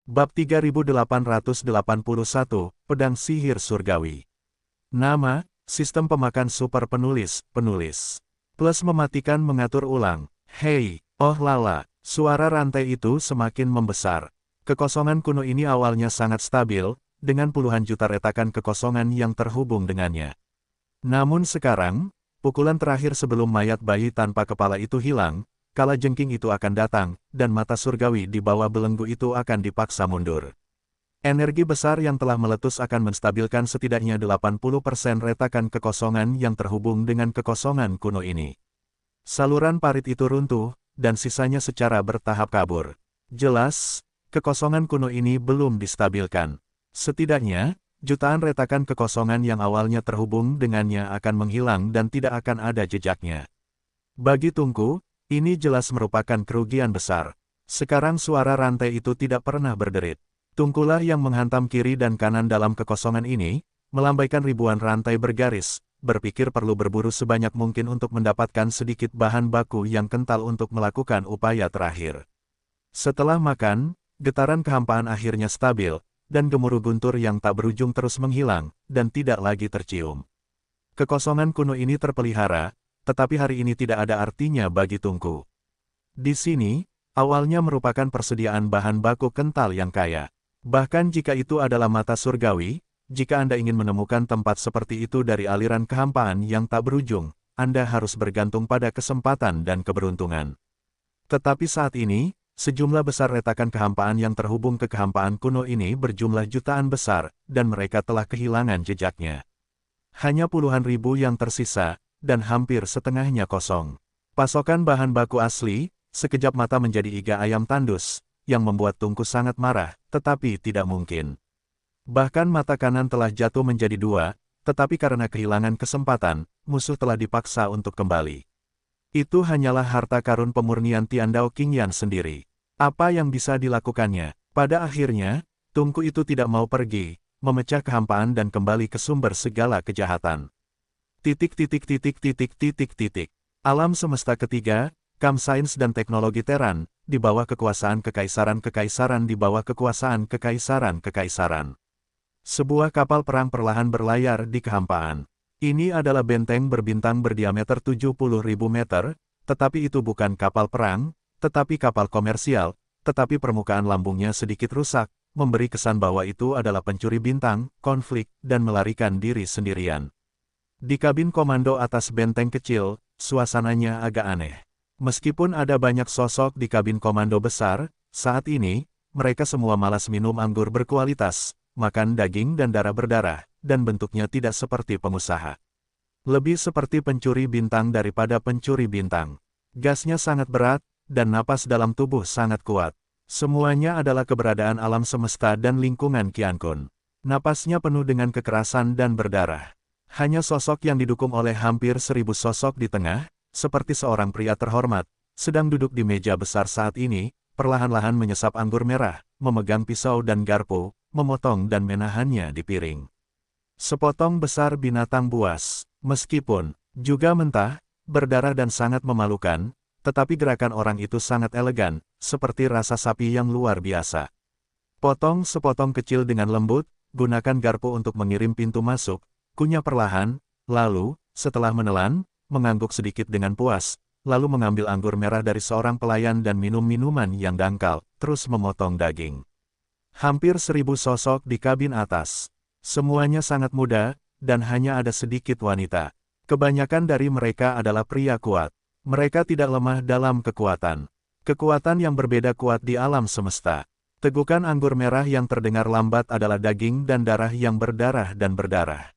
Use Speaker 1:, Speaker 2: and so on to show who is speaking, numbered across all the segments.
Speaker 1: Bab 3881, Pedang Sihir Surgawi. Nama, Sistem Pemakan Super Penulis, Plus mematikan mengatur ulang. Hei, oh lala, suara rantai itu semakin membesar. Kekosongan kuno ini awalnya sangat stabil, dengan puluhan juta retakan kekosongan yang terhubung dengannya. Namun sekarang, pukulan terakhir sebelum mayat bayi tanpa kepala itu hilang, kala jengking itu akan datang, dan mata surgawi di bawah belenggu itu akan dipaksa mundur. Energi besar yang telah meletus akan menstabilkan setidaknya 80% retakan kekosongan yang terhubung dengan kekosongan kuno ini. Saluran parit itu runtuh, dan sisanya secara bertahap kabur. Jelas, kekosongan kuno ini belum distabilkan. Setidaknya, jutaan retakan kekosongan yang awalnya terhubung dengannya akan menghilang dan tidak akan ada jejaknya. Bagi Tungku, ini jelas merupakan kerugian besar. Sekarang suara rantai itu tidak pernah berderit. Tungkulah yang menghantam kiri dan kanan dalam kekosongan ini, melambaikan ribuan rantai bergaris, berpikir perlu berburu sebanyak mungkin untuk mendapatkan sedikit bahan baku yang kental untuk melakukan upaya terakhir. Setelah makan, getaran kehampaan akhirnya stabil, dan gemuruh guntur yang tak berujung terus menghilang, dan tidak lagi tercium. Kekosongan kuno ini terpelihara, tetapi hari ini tidak ada artinya bagi Tungku. Di sini, awalnya merupakan persediaan bahan baku kental yang kaya. Bahkan jika itu adalah mata surgawi, jika Anda ingin menemukan tempat seperti itu dari aliran kehampaan yang tak berujung, Anda harus bergantung pada kesempatan dan keberuntungan. Tetapi saat ini, sejumlah besar retakan kehampaan yang terhubung ke kehampaan kuno ini berjumlah jutaan besar, dan mereka telah kehilangan jejaknya. Hanya puluhan ribu yang tersisa, dan hampir setengahnya kosong. Pasokan bahan baku asli, sekejap mata menjadi iga ayam tandus, yang membuat Tungku sangat marah, tetapi tidak mungkin. Bahkan mata kanan telah jatuh menjadi dua, tetapi karena kehilangan kesempatan, musuh telah dipaksa untuk kembali. Itu hanyalah harta karun pemurnian Tiandao Qingyan sendiri. Apa yang bisa dilakukannya? Pada akhirnya, Tungku itu tidak mau pergi, memecah kehampaan dan kembali ke sumber segala kejahatan. Alam semesta ketiga, Kam Sains dan Teknologi Teran, di bawah kekuasaan kekaisaran-kekaisaran di bawah kekuasaan kekaisaran-kekaisaran. Sebuah kapal perang perlahan berlayar di kehampaan. Ini adalah benteng berbintang berdiameter 70.000 meter, tetapi itu bukan kapal perang, tetapi kapal komersial, tetapi permukaan lambungnya sedikit rusak, memberi kesan bahwa itu adalah pencuri bintang, konflik, dan melarikan diri sendirian. Di kabin komando atas benteng kecil, suasananya agak aneh. Meskipun ada banyak sosok di kabin komando besar, saat ini, mereka semua malas minum anggur berkualitas, makan daging dan darah berdarah, dan bentuknya tidak seperti pengusaha. Lebih seperti pencuri bintang daripada pencuri bintang. Gasnya sangat berat, dan napas dalam tubuh sangat kuat. Semuanya adalah keberadaan alam semesta dan lingkungan Qiankun. Napasnya penuh dengan kekerasan dan berdarah. Hanya sosok yang didukung oleh hampir 1000 sosok di tengah, seperti seorang pria terhormat, sedang duduk di meja besar saat ini, perlahan-lahan menyesap anggur merah, memegang pisau dan garpu, memotong dan menahannya di piring. Sepotong besar binatang buas, meskipun juga mentah, berdarah dan sangat memalukan, tetapi gerakan orang itu sangat elegan, seperti rasa sapi yang luar biasa. Potong sepotong kecil dengan lembut, gunakan garpu untuk mengirim pintu masuk, kunyah perlahan, lalu, setelah menelan, mengangguk sedikit dengan puas, lalu mengambil anggur merah dari seorang pelayan dan minum minuman yang dangkal, terus memotong daging. Hampir 1000 sosok di kabin atas. Semuanya sangat muda, dan hanya ada sedikit wanita. Kebanyakan dari mereka adalah pria kuat. Mereka tidak lemah dalam kekuatan. Kekuatan yang berbeda kuat di alam semesta. Tegukan anggur merah yang terdengar lambat adalah daging dan darah yang berdarah dan berdarah.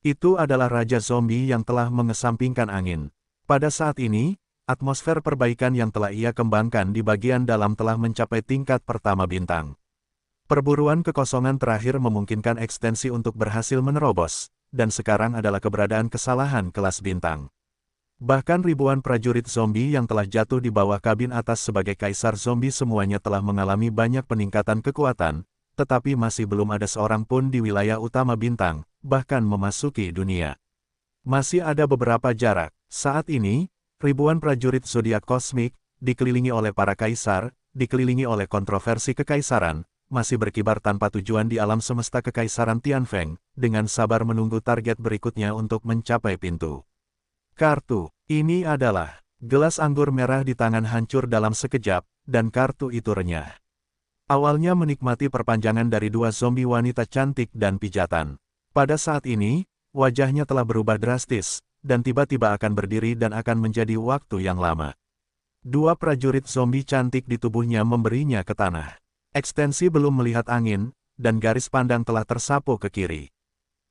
Speaker 1: Itu adalah Raja Zombie yang telah mengesampingkan angin. Pada saat ini, atmosfer perbaikan yang telah ia kembangkan di bagian dalam telah mencapai tingkat pertama bintang. Perburuan kekosongan terakhir memungkinkan ekstensi untuk berhasil menerobos, dan sekarang adalah keberadaan kesalahan kelas bintang. Bahkan ribuan prajurit zombie yang telah jatuh di bawah kabin atas sebagai kaisar zombie semuanya telah mengalami banyak peningkatan kekuatan, tetapi masih belum ada seorang pun di wilayah utama bintang, bahkan memasuki dunia. Masih ada beberapa jarak. Saat ini, ribuan prajurit zodiak kosmik, dikelilingi oleh para kaisar, dikelilingi oleh kontroversi kekaisaran, masih berkibar tanpa tujuan di alam semesta Kekaisaran Tianfeng, dengan sabar menunggu target berikutnya untuk mencapai pintu. Kartu, ini adalah gelas anggur merah di tangan hancur dalam sekejap, dan kartu itu renyah. Awalnya menikmati perpanjangan dari dua zombie wanita cantik dan pijatan. Pada saat ini, wajahnya telah berubah drastis, dan tiba-tiba akan berdiri dan akan menjadi waktu yang lama. Dua prajurit zombie cantik di tubuhnya memberinya ke tanah. Ekstensi belum melihat angin, dan garis pandang telah tersapu ke kiri.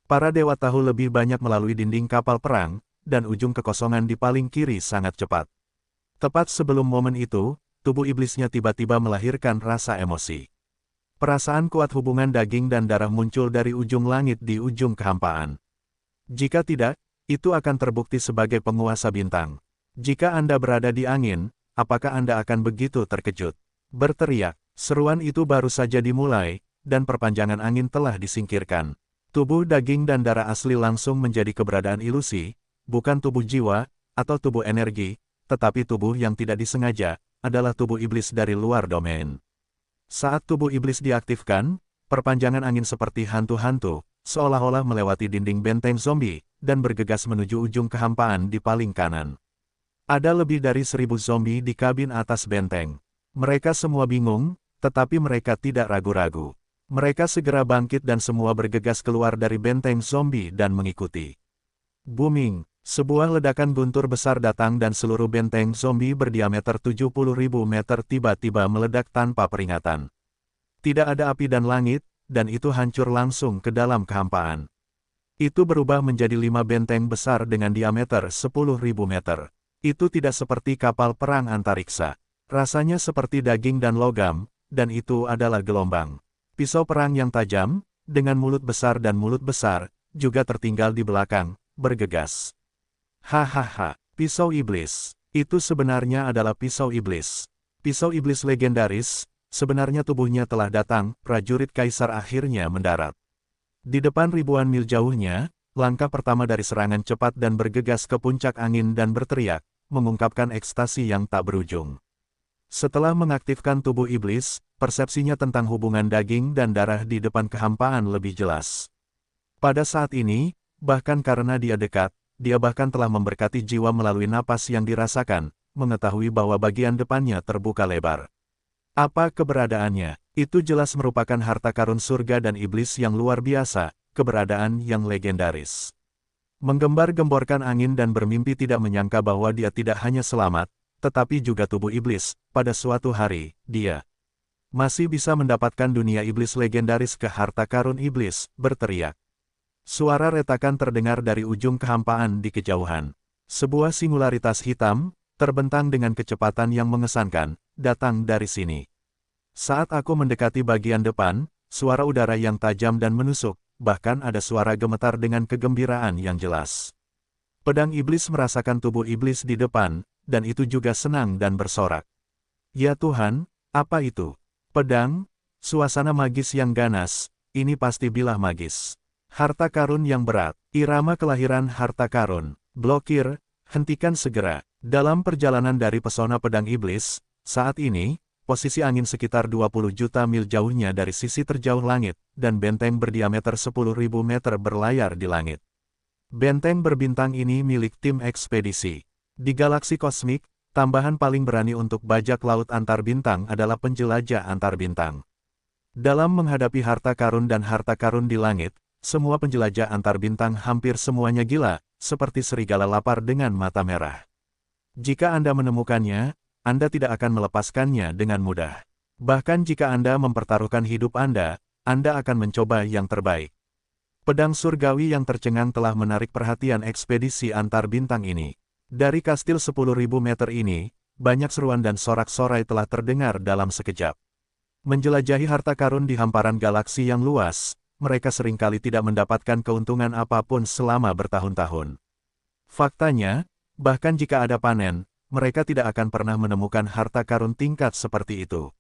Speaker 1: Para dewa tahu lebih banyak melalui dinding kapal perang, dan ujung kekosongan di paling kiri sangat cepat. Tepat sebelum momen itu, tubuh iblisnya tiba-tiba melahirkan rasa emosi. Perasaan kuat hubungan daging dan darah muncul dari ujung langit di ujung kehampaan. Jika tidak, itu akan terbukti sebagai penguasa bintang. Jika Anda berada di angin, apakah Anda akan begitu terkejut? Berteriak. Seruan itu baru saja dimulai, dan perpanjangan angin telah disingkirkan. Tubuh daging dan darah asli langsung menjadi keberadaan ilusi, bukan tubuh jiwa, atau tubuh energi, tetapi tubuh yang tidak disengaja, adalah tubuh iblis dari luar domain. Saat tubuh iblis diaktifkan, perpanjangan angin seperti hantu-hantu, seolah-olah melewati dinding benteng zombie, dan bergegas menuju ujung kehampaan di paling kanan. Ada lebih dari 1000 zombie di kabin atas benteng. Mereka semua bingung, tetapi mereka tidak ragu-ragu. Mereka segera bangkit dan semua bergegas keluar dari benteng zombie dan mengikuti. Booming, sebuah ledakan guntur besar datang dan seluruh benteng zombie berdiameter 70.000 meter tiba-tiba meledak tanpa peringatan. Tidak ada api dan langit, dan itu hancur langsung ke dalam kehampaan. Itu berubah menjadi 5 benteng besar dengan diameter 10.000 meter. Itu tidak seperti kapal perang antariksa. Rasanya seperti daging dan logam, dan itu adalah gelombang. Pisau perang yang tajam, dengan mulut besar dan mulut besar, juga tertinggal di belakang, bergegas. Hahaha, pisau iblis. Itu sebenarnya adalah pisau iblis. Pisau iblis legendaris, sebenarnya tubuhnya telah datang, prajurit kaisar akhirnya mendarat. Di depan ribuan mil jauhnya, langkah pertama dari serangan cepat dan bergegas ke puncak angin dan berteriak, mengungkapkan ekstasi yang tak berujung. Setelah mengaktifkan tubuh iblis, persepsinya tentang hubungan daging dan darah di depan kehampaan lebih jelas. Pada saat ini, bahkan karena dia dekat, dia bahkan telah memberkati jiwa melalui napas yang dirasakan, mengetahui bahwa bagian depannya terbuka lebar. Apa keberadaannya? Itu jelas merupakan harta karun surga dan iblis yang luar biasa, keberadaan yang legendaris. Menggembar-gemborkan angin dan bermimpi tidak menyangka bahwa dia tidak hanya selamat, tetapi juga tubuh iblis. Pada suatu hari, dia masih bisa mendapatkan dunia iblis legendaris ke harta karun iblis, berteriak. Suara retakan terdengar dari ujung kehampaan di kejauhan. Sebuah singularitas hitam, terbentang dengan kecepatan yang mengesankan, datang dari sini. Saat aku mendekati bagian depan, suara udara yang tajam dan menusuk, bahkan ada suara gemetar dengan kegembiraan yang jelas. Pedang iblis merasakan tubuh iblis di depan, dan itu juga senang dan bersorak. Ya Tuhan, apa itu? Pedang? Suasana magis yang ganas, ini pasti bilah magis. Harta karun yang berat, irama kelahiran harta karun, blokir, hentikan segera. Dalam perjalanan dari pesona pedang iblis, saat ini, posisi angin sekitar 20 juta mil jauhnya dari sisi terjauh langit, dan benteng berdiameter 10.000 meter berlayar di langit. Benteng berbintang ini milik tim ekspedisi. Di galaksi kosmik, tambahan paling berani untuk bajak laut antar bintang adalah penjelajah antar bintang. Dalam menghadapi harta karun dan harta karun di langit, semua penjelajah antar bintang hampir semuanya gila, seperti serigala lapar dengan mata merah. Jika Anda menemukannya, Anda tidak akan melepaskannya dengan mudah. Bahkan jika Anda mempertaruhkan hidup Anda akan mencoba yang terbaik. Pedang surgawi yang tercengang telah menarik perhatian ekspedisi antar bintang ini. Dari kastil 10.000 meter ini, banyak seruan dan sorak-sorai telah terdengar dalam sekejap. Menjelajahi harta karun di hamparan galaksi yang luas, mereka seringkali tidak mendapatkan keuntungan apapun selama bertahun-tahun. Faktanya, bahkan jika ada panen, mereka tidak akan pernah menemukan harta karun tingkat seperti itu.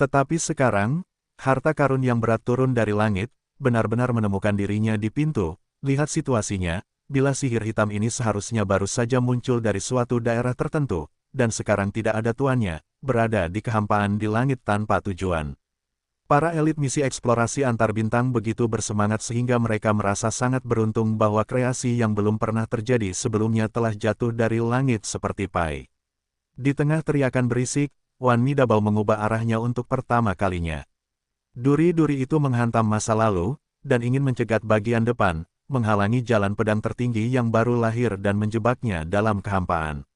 Speaker 1: Tetapi sekarang, harta karun yang berat turun dari langit, benar-benar menemukan dirinya di pintu. Lihat situasinya, bila sihir hitam ini seharusnya baru saja muncul dari suatu daerah tertentu, dan sekarang tidak ada tuannya, berada di kehampaan di langit tanpa tujuan. Para elit misi eksplorasi antar bintang begitu bersemangat sehingga mereka merasa sangat beruntung bahwa kreasi yang belum pernah terjadi sebelumnya telah jatuh dari langit seperti pai. Di tengah teriakan berisik, Wan Mi Dabao mengubah arahnya untuk pertama kalinya. Duri-duri itu menghantam masa lalu, dan ingin mencegat bagian depan, menghalangi jalan pedang tertinggi yang baru lahir dan menjebaknya dalam kehampaan.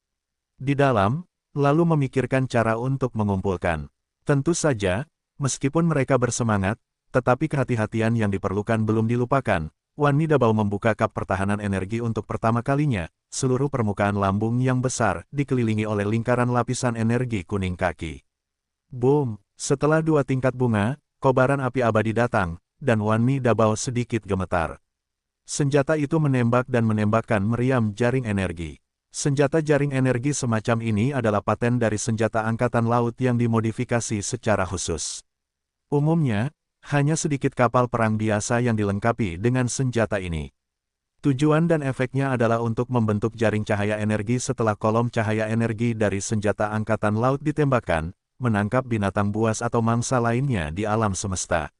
Speaker 1: Di dalam, lalu memikirkan cara untuk mengumpulkan. Tentu saja, meskipun mereka bersemangat, tetapi kehati-hatian yang diperlukan belum dilupakan. Wan Mi Dabao membuka kap pertahanan energi untuk pertama kalinya, seluruh permukaan lambung yang besar dikelilingi oleh lingkaran lapisan energi kuning kaki. Boom! Setelah 2 tingkat bunga, kobaran api abadi datang, dan Wan Mi Dabao sedikit gemetar. Senjata itu menembak dan menembakkan meriam jaring energi. Senjata jaring energi semacam ini adalah paten dari senjata angkatan laut yang dimodifikasi secara khusus. Umumnya, hanya sedikit kapal perang biasa yang dilengkapi dengan senjata ini. Tujuan dan efeknya adalah untuk membentuk jaring cahaya energi setelah kolom cahaya energi dari senjata angkatan laut ditembakkan, menangkap binatang buas atau mangsa lainnya di alam semesta.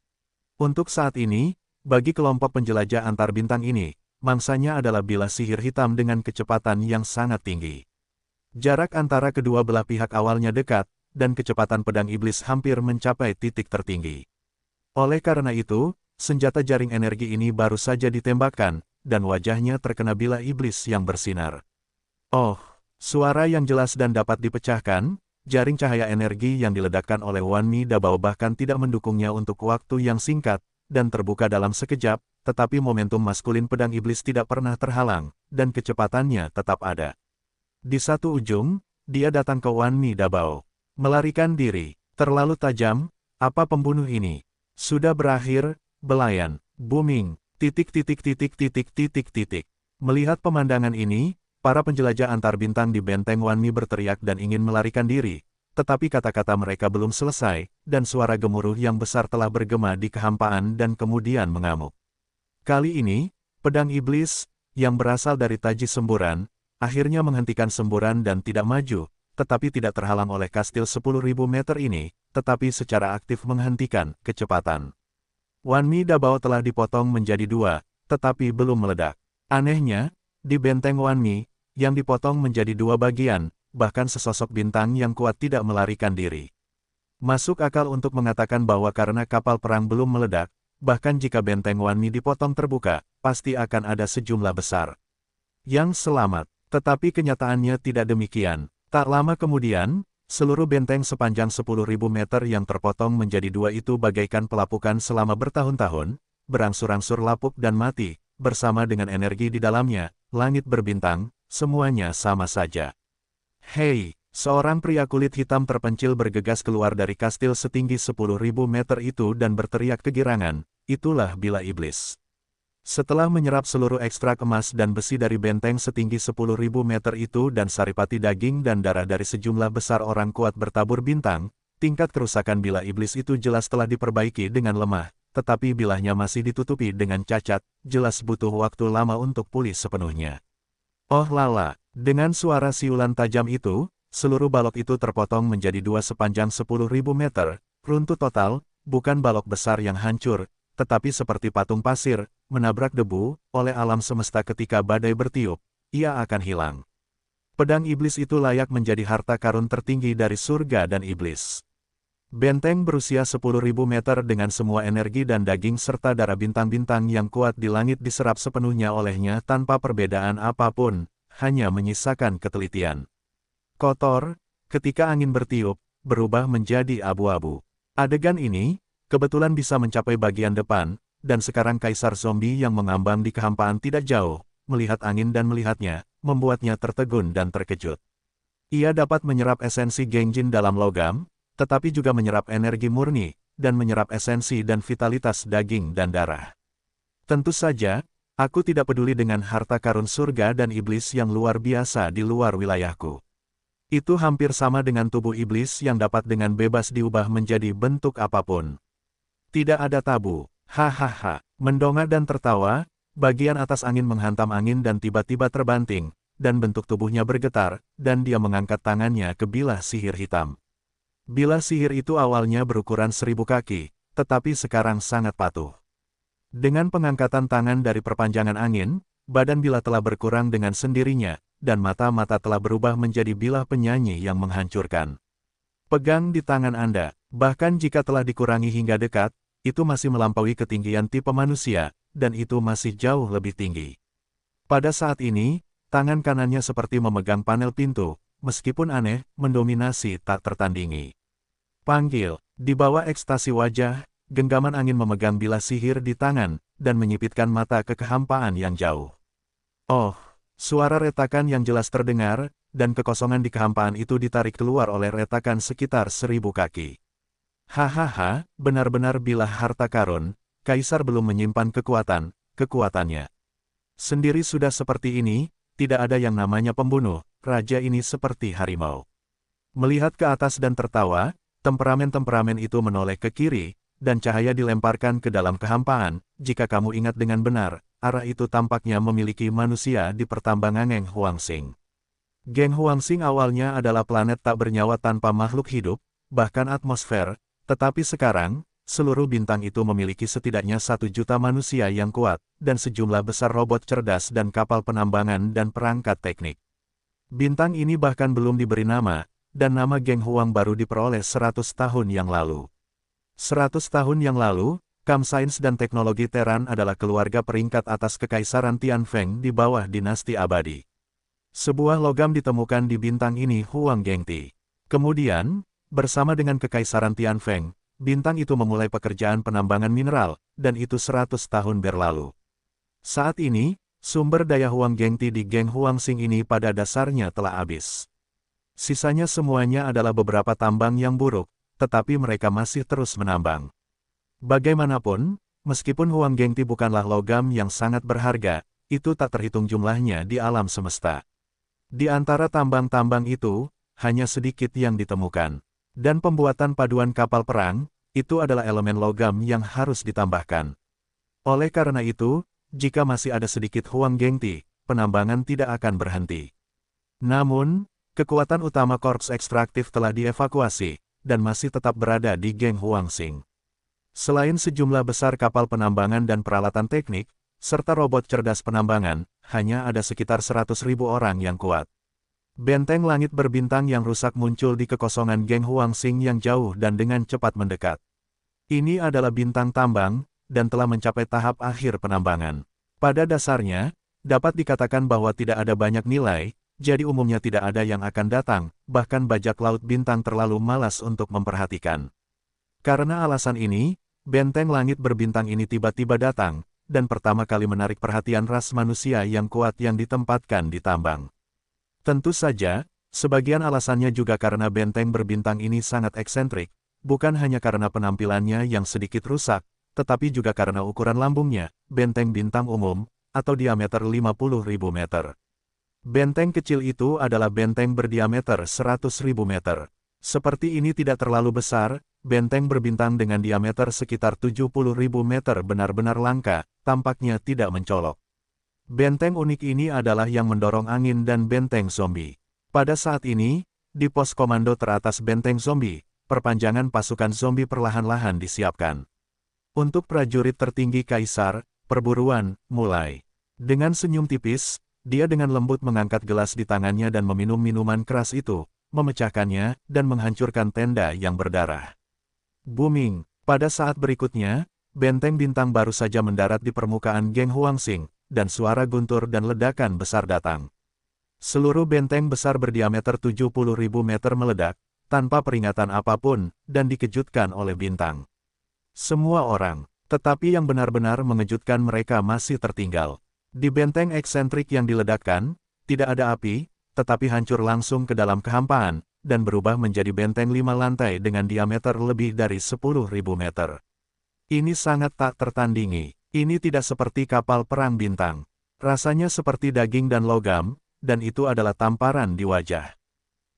Speaker 1: Untuk saat ini, bagi kelompok penjelajah antar bintang ini, mangsanya adalah bilah sihir hitam dengan kecepatan yang sangat tinggi. Jarak antara kedua belah pihak awalnya dekat, dan kecepatan pedang iblis hampir mencapai titik tertinggi. Oleh karena itu, senjata jaring energi ini baru saja ditembakkan, dan wajahnya terkena bilah iblis yang bersinar. Oh, suara yang jelas dan dapat dipecahkan, jaring cahaya energi yang diledakkan oleh Wan Mi Dabao bahkan tidak mendukungnya untuk waktu yang singkat, dan terbuka dalam sekejap, tetapi momentum maskulin pedang iblis tidak pernah terhalang, dan kecepatannya tetap ada. Di satu ujung, dia datang ke Wan Mi Dabao. Melarikan diri, terlalu tajam, apa pembunuh ini? Sudah berakhir, belayan, booming, titik. Melihat pemandangan ini, para penjelajah antar bintang di benteng Wan Mi berteriak dan ingin melarikan diri, tetapi kata-kata mereka belum selesai, dan suara gemuruh yang besar telah bergema di kehampaan dan kemudian mengamuk. Kali ini, pedang iblis, yang berasal dari taji semburan, akhirnya menghentikan semburan dan tidak maju, tetapi tidak terhalang oleh kastil 10.000 meter ini, tetapi secara aktif menghentikan kecepatan. Wan Mi Dabao telah dipotong menjadi 2, tetapi belum meledak. Anehnya, di benteng Wan Mi, yang dipotong menjadi 2 bagian, bahkan sesosok bintang yang kuat tidak melarikan diri. Masuk akal untuk mengatakan bahwa karena kapal perang belum meledak, bahkan jika benteng Wan Mi dipotong terbuka, pasti akan ada sejumlah besar yang selamat. Tetapi kenyataannya tidak demikian. Tak lama kemudian, seluruh benteng sepanjang 10.000 meter yang terpotong menjadi 2 itu bagaikan pelapukan selama bertahun-tahun, berangsur-angsur lapuk dan mati, bersama dengan energi di dalamnya, langit berbintang, semuanya sama saja. Hei, seorang pria kulit hitam terpencil bergegas keluar dari kastil setinggi 10.000 meter itu dan berteriak kegirangan, itulah bilah iblis. Setelah menyerap seluruh ekstrak emas dan besi dari benteng setinggi 10.000 meter itu dan saripati daging dan darah dari sejumlah besar orang kuat bertabur bintang, tingkat kerusakan bilah iblis itu jelas telah diperbaiki dengan lemah, tetapi bilahnya masih ditutupi dengan cacat, jelas butuh waktu lama untuk pulih sepenuhnya. Oh lala, dengan suara siulan tajam itu, seluruh balok itu terpotong menjadi 2 sepanjang 10.000 meter, runtuh total, bukan balok besar yang hancur, tetapi seperti patung pasir, menabrak debu, oleh alam semesta ketika badai bertiup, ia akan hilang. Pedang iblis itu layak menjadi harta karun tertinggi dari surga dan iblis. Benteng berusia 10.000 meter dengan semua energi dan daging serta darah bintang-bintang yang kuat di langit diserap sepenuhnya olehnya tanpa perbedaan apapun, hanya menyisakan ketelitian. Kotor, ketika angin bertiup, berubah menjadi abu-abu. Adegan ini, kebetulan bisa mencapai bagian depan, dan sekarang Kaisar Zombie yang mengambang di kehampaan tidak jauh, melihat angin dan melihatnya, membuatnya tertegun dan terkejut. Ia dapat menyerap esensi Genjin dalam logam, tetapi juga menyerap energi murni, dan menyerap esensi dan vitalitas daging dan darah. Tentu saja, aku tidak peduli dengan harta karun surga dan iblis yang luar biasa di luar wilayahku. Itu hampir sama dengan tubuh iblis yang dapat dengan bebas diubah menjadi bentuk apapun. Tidak ada tabu. Hahaha. Mendongak dan tertawa, bagian atas angin menghantam angin dan tiba-tiba terbanting, dan bentuk tubuhnya bergetar, dan dia mengangkat tangannya ke bilah sihir hitam. Bilah sihir itu awalnya berukuran 1000 kaki, tetapi sekarang sangat patuh. Dengan pengangkatan tangan dari perpanjangan angin, badan Bila telah berkurang dengan sendirinya, dan mata-mata telah berubah menjadi bilah penyanyi yang menghancurkan. Pegang di tangan Anda, bahkan jika telah dikurangi hingga dekat, itu masih melampaui ketinggian tipe manusia, dan itu masih jauh lebih tinggi. Pada saat ini, tangan kanannya seperti memegang panel pintu, meskipun aneh, mendominasi tak tertandingi. Panggil, di bawah ekstasi wajah, genggaman angin memegang bilah sihir di tangan, dan menyipitkan mata ke kehampaan yang jauh. Oh, suara retakan yang jelas terdengar, dan kekosongan di kehampaan itu ditarik keluar oleh retakan sekitar 1000 kaki. Hahaha, benar-benar bilah harta karun, Kaisar belum menyimpan kekuatannya. Sendiri sudah seperti ini, tidak ada yang namanya pembunuh, raja ini seperti harimau. Melihat ke atas dan tertawa, temperamen-temperamen itu menoleh ke kiri, dan cahaya dilemparkan ke dalam kehampaan. Jika kamu ingat dengan benar, arah itu tampaknya memiliki manusia di pertambangan Geng Huangsing. Geng Huangsing awalnya adalah planet tak bernyawa tanpa makhluk hidup, bahkan atmosfer, tetapi sekarang, seluruh bintang itu memiliki setidaknya 1 juta manusia yang kuat, dan sejumlah besar robot cerdas dan kapal penambangan dan perangkat teknik. Bintang ini bahkan belum diberi nama, dan nama Geng Huang baru diperoleh 100 tahun yang lalu. 100 tahun yang lalu, Kam Sains dan Teknologi Terran adalah keluarga peringkat atas Kekaisaran Tianfeng di bawah dinasti abadi. Sebuah logam ditemukan di bintang ini Huang Gengti. Kemudian, bersama dengan Kekaisaran Tianfeng, bintang itu memulai pekerjaan penambangan mineral, dan itu 100 tahun berlalu. Saat ini, sumber daya Huang Gengti di Geng Huangsing ini pada dasarnya telah habis. Sisanya semuanya adalah beberapa tambang yang buruk, tetapi mereka masih terus menambang. Bagaimanapun, meskipun Huang Gengti bukanlah logam yang sangat berharga, itu tak terhitung jumlahnya di alam semesta. Di antara tambang-tambang itu, hanya sedikit yang ditemukan. Dan pembuatan paduan kapal perang, itu adalah elemen logam yang harus ditambahkan. Oleh karena itu, jika masih ada sedikit Huang Gengti, penambangan tidak akan berhenti. Namun, kekuatan utama korps ekstraktif telah dievakuasi, dan masih tetap berada di Geng Huangsing. Selain sejumlah besar kapal penambangan dan peralatan teknik, serta robot cerdas penambangan, hanya ada sekitar 100.000 orang yang kuat. Benteng langit berbintang yang rusak muncul di kekosongan Geng Huangsing yang jauh dan dengan cepat mendekat. Ini adalah bintang tambang, dan telah mencapai tahap akhir penambangan. Pada dasarnya, dapat dikatakan bahwa tidak ada banyak nilai, jadi umumnya tidak ada yang akan datang, bahkan bajak laut bintang terlalu malas untuk memperhatikan. Karena alasan ini, benteng langit berbintang ini tiba-tiba datang, dan pertama kali menarik perhatian ras manusia yang kuat yang ditempatkan di tambang. Tentu saja, sebagian alasannya juga karena benteng berbintang ini sangat eksentrik, bukan hanya karena penampilannya yang sedikit rusak, tetapi juga karena ukuran lambungnya, benteng bintang umum, atau diameter 50.000 meter. Benteng kecil itu adalah benteng berdiameter 100.000 meter. Seperti ini tidak terlalu besar, benteng berbintang dengan diameter sekitar 70.000 meter benar-benar langka, tampaknya tidak mencolok. Benteng unik ini adalah yang mendorong angin dan benteng zombie. Pada saat ini, di pos komando teratas benteng zombie, perpanjangan pasukan zombie perlahan-lahan disiapkan. Untuk prajurit tertinggi Kaisar, perburuan mulai. Dengan senyum tipis, dia dengan lembut mengangkat gelas di tangannya dan meminum minuman keras itu, memecahkannya, dan menghancurkan tenda yang berdarah. Booming. Pada saat berikutnya, benteng bintang baru saja mendarat di permukaan Geng Huangsing, dan suara guntur dan ledakan besar datang. Seluruh benteng besar berdiameter 70.000 meter meledak, tanpa peringatan apapun, dan dikejutkan oleh bintang. Semua orang, tetapi yang benar-benar mengejutkan mereka masih tertinggal. Di benteng eksentrik yang diledakkan, tidak ada api, tetapi hancur langsung ke dalam kehampaan, dan berubah menjadi benteng 5 lantai dengan diameter lebih dari 10.000 meter. Ini sangat tak tertandingi. Ini tidak seperti kapal perang bintang. Rasanya seperti daging dan logam, dan itu adalah tamparan di wajah.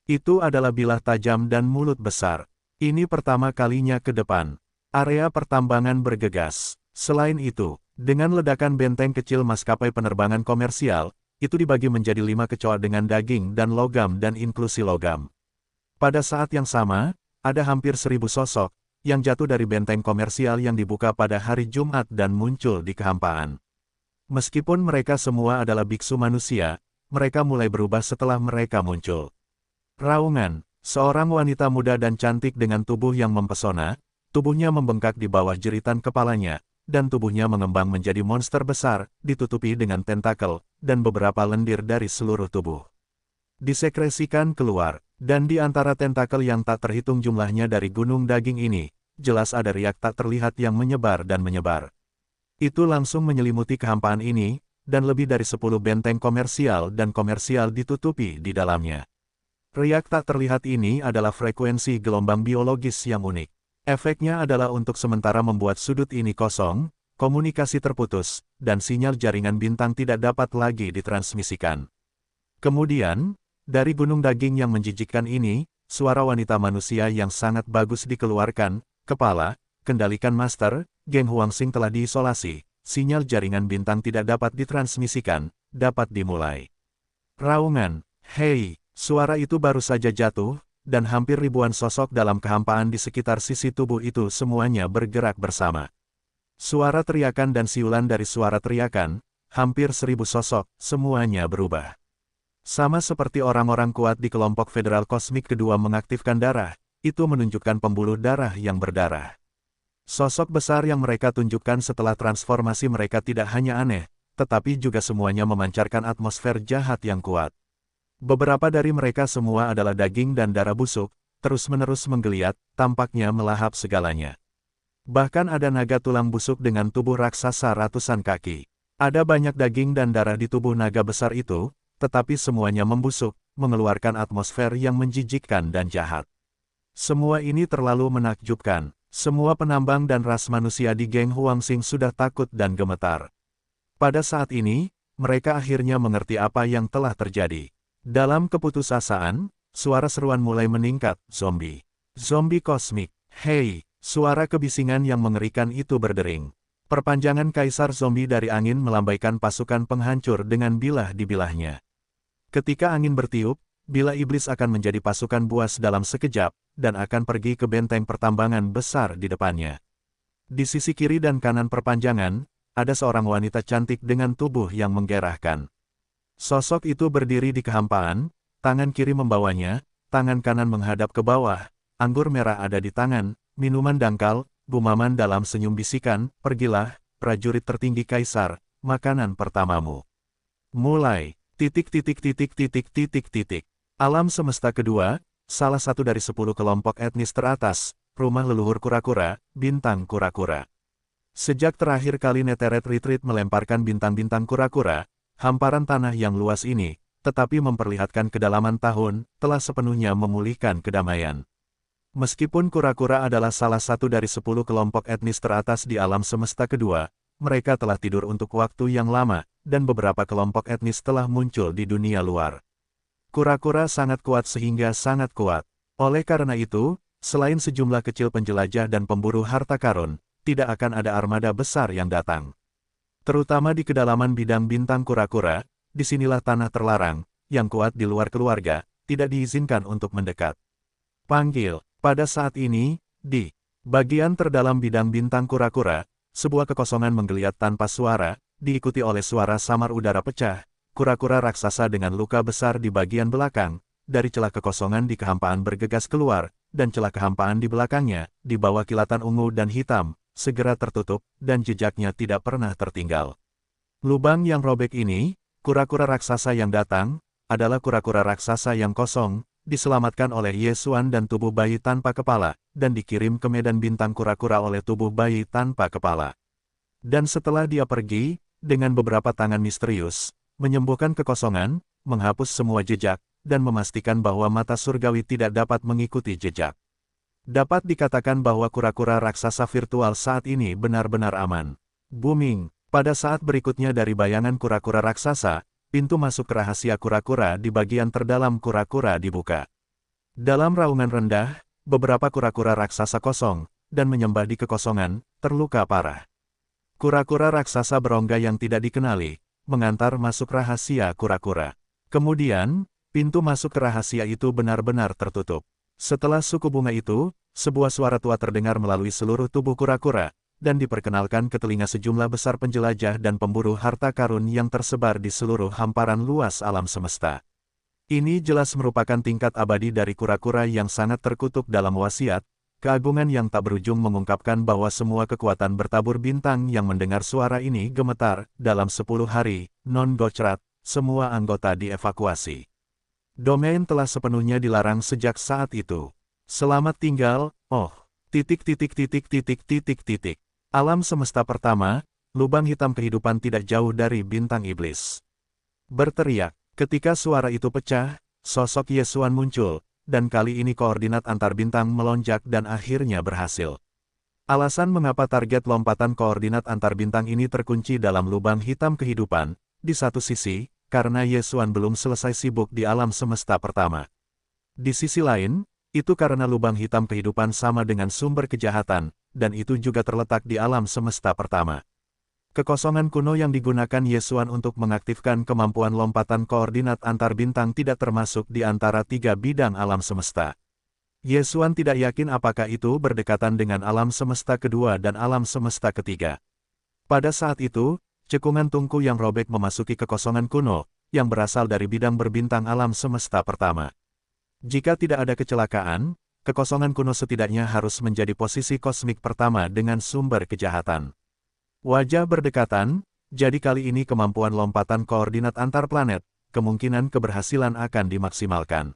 Speaker 1: Itu adalah bilah tajam dan mulut besar. Ini pertama kalinya ke depan. Area pertambangan bergegas. Selain itu, dengan ledakan benteng kecil maskapai penerbangan komersial, itu dibagi menjadi 5 kecoa dengan daging dan logam dan inklusi logam. Pada saat yang sama, ada hampir 1000 sosok, yang jatuh dari benteng komersial yang dibuka pada hari Jumat dan muncul di kehampaan. Meskipun mereka semua adalah biksu manusia, mereka mulai berubah setelah mereka muncul. Raungan, seorang wanita muda dan cantik dengan tubuh yang mempesona, tubuhnya membengkak di bawah jeritan kepalanya, dan tubuhnya mengembang menjadi monster besar, ditutupi dengan tentakel, dan beberapa lendir dari seluruh tubuh. Disekresikan keluar, dan di antara tentakel yang tak terhitung jumlahnya dari gunung daging ini, jelas ada riak tak terlihat yang menyebar dan menyebar. Itu langsung menyelimuti kehampaan ini, dan lebih dari 10 benteng komersial dan komersial ditutupi di dalamnya. Riak tak terlihat ini adalah frekuensi gelombang biologis yang unik. Efeknya adalah untuk sementara membuat sudut ini kosong, komunikasi terputus, dan sinyal jaringan bintang tidak dapat lagi ditransmisikan. Kemudian, dari gunung daging yang menjijikkan ini, suara wanita manusia yang sangat bagus dikeluarkan. Kepala, kendalikan master, Geng Huangsing telah diisolasi, sinyal jaringan bintang tidak dapat ditransmisikan, dapat dimulai. Raungan, hei, suara itu baru saja jatuh, dan hampir ribuan sosok dalam kehampaan di sekitar sisi tubuh itu semuanya bergerak bersama. Suara teriakan dan siulan dari suara teriakan, hampir 1000 sosok, semuanya berubah. Sama seperti orang-orang kuat di kelompok federal kosmik kedua mengaktifkan darah, itu menunjukkan pembuluh darah yang berdarah. Sosok besar yang mereka tunjukkan setelah transformasi mereka tidak hanya aneh, tetapi juga semuanya memancarkan atmosfer jahat yang kuat. Beberapa dari mereka semua adalah daging dan darah busuk, terus-menerus menggeliat, tampaknya melahap segalanya. Bahkan ada naga tulang busuk dengan tubuh raksasa ratusan kaki. Ada banyak daging dan darah di tubuh naga besar itu, tetapi semuanya membusuk, mengeluarkan atmosfer yang menjijikkan dan jahat. Semua ini terlalu menakjubkan. Semua penambang dan ras manusia di Geng Huangsing sudah takut dan gemetar. Pada saat ini, mereka akhirnya mengerti apa yang telah terjadi. Dalam keputusasaan, suara seruan mulai meningkat, zombie. Zombie kosmik, hei, suara kebisingan yang mengerikan itu berdering. Perpanjangan kaisar zombie dari angin melambaikan pasukan penghancur dengan bilah di bilahnya. Ketika angin bertiup, bilah iblis akan menjadi pasukan buas dalam sekejap, dan akan pergi ke benteng pertambangan besar di depannya. Di sisi kiri dan kanan perpanjangan, ada seorang wanita cantik dengan tubuh yang menggerahkan. Sosok itu berdiri di kehampaan, tangan kiri membawanya, tangan kanan menghadap ke bawah, anggur merah ada di tangan, minuman dangkal, gumaman dalam senyum bisikan, pergilah, prajurit tertinggi kaisar, makanan pertamamu. Mulai, Alam semesta kedua, salah satu dari 10 kelompok etnis teratas, rumah leluhur kura-kura, bintang kura-kura. Sejak terakhir kali Neteret Retreat melemparkan bintang-bintang kura-kura, hamparan tanah yang luas ini, tetapi memperlihatkan kedalaman tahun, telah sepenuhnya memulihkan kedamaian. Meskipun kura-kura adalah salah satu dari 10 kelompok etnis teratas di alam semesta kedua, mereka telah tidur untuk waktu yang lama, dan beberapa kelompok etnis telah muncul di dunia luar. Kura-kura sangat kuat sehingga sangat kuat. Oleh karena itu, selain sejumlah kecil penjelajah dan pemburu harta karun, tidak akan ada armada besar yang datang. Terutama di kedalaman bidang bintang kura-kura, disinilah tanah terlarang, yang kuat di luar keluarga, tidak diizinkan untuk mendekat. Panggil, pada saat ini, di bagian terdalam bidang bintang kura-kura, sebuah kekosongan menggeliat tanpa suara, diikuti oleh suara samar udara pecah. Kura-kura raksasa dengan luka besar di bagian belakang, dari celah kekosongan di kehampaan bergegas keluar, dan celah kehampaan di belakangnya, di bawah kilatan ungu dan hitam, segera tertutup, dan jejaknya tidak pernah tertinggal. Lubang yang robek ini, kura-kura raksasa yang datang, adalah kura-kura raksasa yang kosong, diselamatkan oleh Yesuan dan tubuh bayi tanpa kepala, dan dikirim ke medan bintang kura-kura oleh tubuh bayi tanpa kepala. Dan setelah dia pergi, dengan beberapa tangan misterius, menyembuhkan kekosongan, menghapus semua jejak, dan memastikan bahwa mata surgawi tidak dapat mengikuti jejak. Dapat dikatakan bahwa kura-kura raksasa virtual saat ini benar-benar aman. Booming, pada saat berikutnya dari bayangan kura-kura raksasa, pintu masuk rahasia kura-kura di bagian terdalam kura-kura dibuka. Dalam raungan rendah, beberapa kura-kura raksasa kosong, dan menyembah di kekosongan, terluka parah. Kura-kura raksasa berongga yang tidak dikenali, mengantar masuk rahasia kura-kura. Kemudian, pintu masuk ke rahasia itu benar-benar tertutup. Setelah suku bunga itu, sebuah suara tua terdengar melalui seluruh tubuh kura-kura, dan diperkenalkan ke telinga sejumlah besar penjelajah dan pemburu harta karun yang tersebar di seluruh hamparan luas alam semesta. Ini jelas merupakan tingkat abadi dari kura-kura yang sangat terkutuk dalam wasiat, keagungan yang tak berujung mengungkapkan bahwa semua kekuatan bertabur bintang yang mendengar suara ini gemetar. Dalam 10 hari, non-Gocrat, semua anggota dievakuasi. Domain telah sepenuhnya dilarang sejak saat itu. Selamat tinggal, oh, titik. Alam semesta pertama, lubang hitam kehidupan tidak jauh dari bintang iblis. Berteriak, ketika suara itu pecah, sosok Yesuan muncul, dan kali ini koordinat antar bintang melonjak dan akhirnya berhasil. Alasan mengapa target lompatan koordinat antar bintang ini terkunci dalam lubang hitam kehidupan, di satu sisi, karena Yesuan belum selesai sibuk di alam semesta pertama. Di sisi lain, itu karena lubang hitam kehidupan sama dengan sumber kejahatan, dan itu juga terletak di alam semesta pertama. Kekosongan kuno yang digunakan Yesuan untuk mengaktifkan kemampuan lompatan koordinat antar bintang tidak termasuk di antara 3 bidang alam semesta. Yesuan tidak yakin apakah itu berdekatan dengan alam semesta kedua dan alam semesta ketiga. Pada saat itu, cekungan tungku yang robek memasuki kekosongan kuno, yang berasal dari bidang berbintang alam semesta pertama. Jika tidak ada kecelakaan, kekosongan kuno setidaknya harus menjadi posisi kosmik pertama dengan sumber kejahatan. Wajah berdekatan, jadi kali ini kemampuan lompatan koordinat antar planet, kemungkinan keberhasilan akan dimaksimalkan.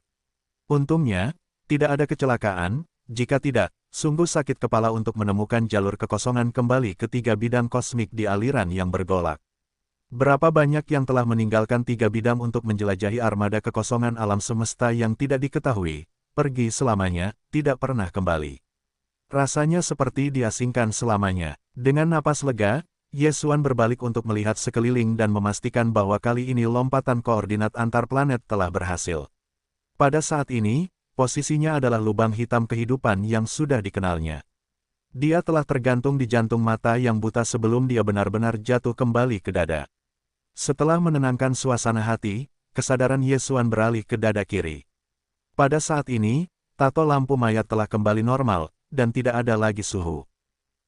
Speaker 1: Untungnya, tidak ada kecelakaan, jika tidak, sungguh sakit kepala untuk menemukan jalur kekosongan kembali ke 3 bidang kosmik di aliran yang bergolak. Berapa banyak yang telah meninggalkan 3 bidang untuk menjelajahi armada kekosongan alam semesta yang tidak diketahui, pergi selamanya, tidak pernah kembali. Rasanya seperti diasingkan selamanya. Dengan napas lega, Yesuan berbalik untuk melihat sekeliling dan memastikan bahwa kali ini lompatan koordinat antar planet telah berhasil. Pada saat ini, posisinya adalah lubang hitam kehidupan yang sudah dikenalnya. Dia telah tergantung di jantung mata yang buta sebelum dia benar-benar jatuh kembali ke dada. Setelah menenangkan suasana hati, kesadaran Yesuan beralih ke dada kiri. Pada saat ini, tato lampu mayat telah kembali normal, dan tidak ada lagi suhu.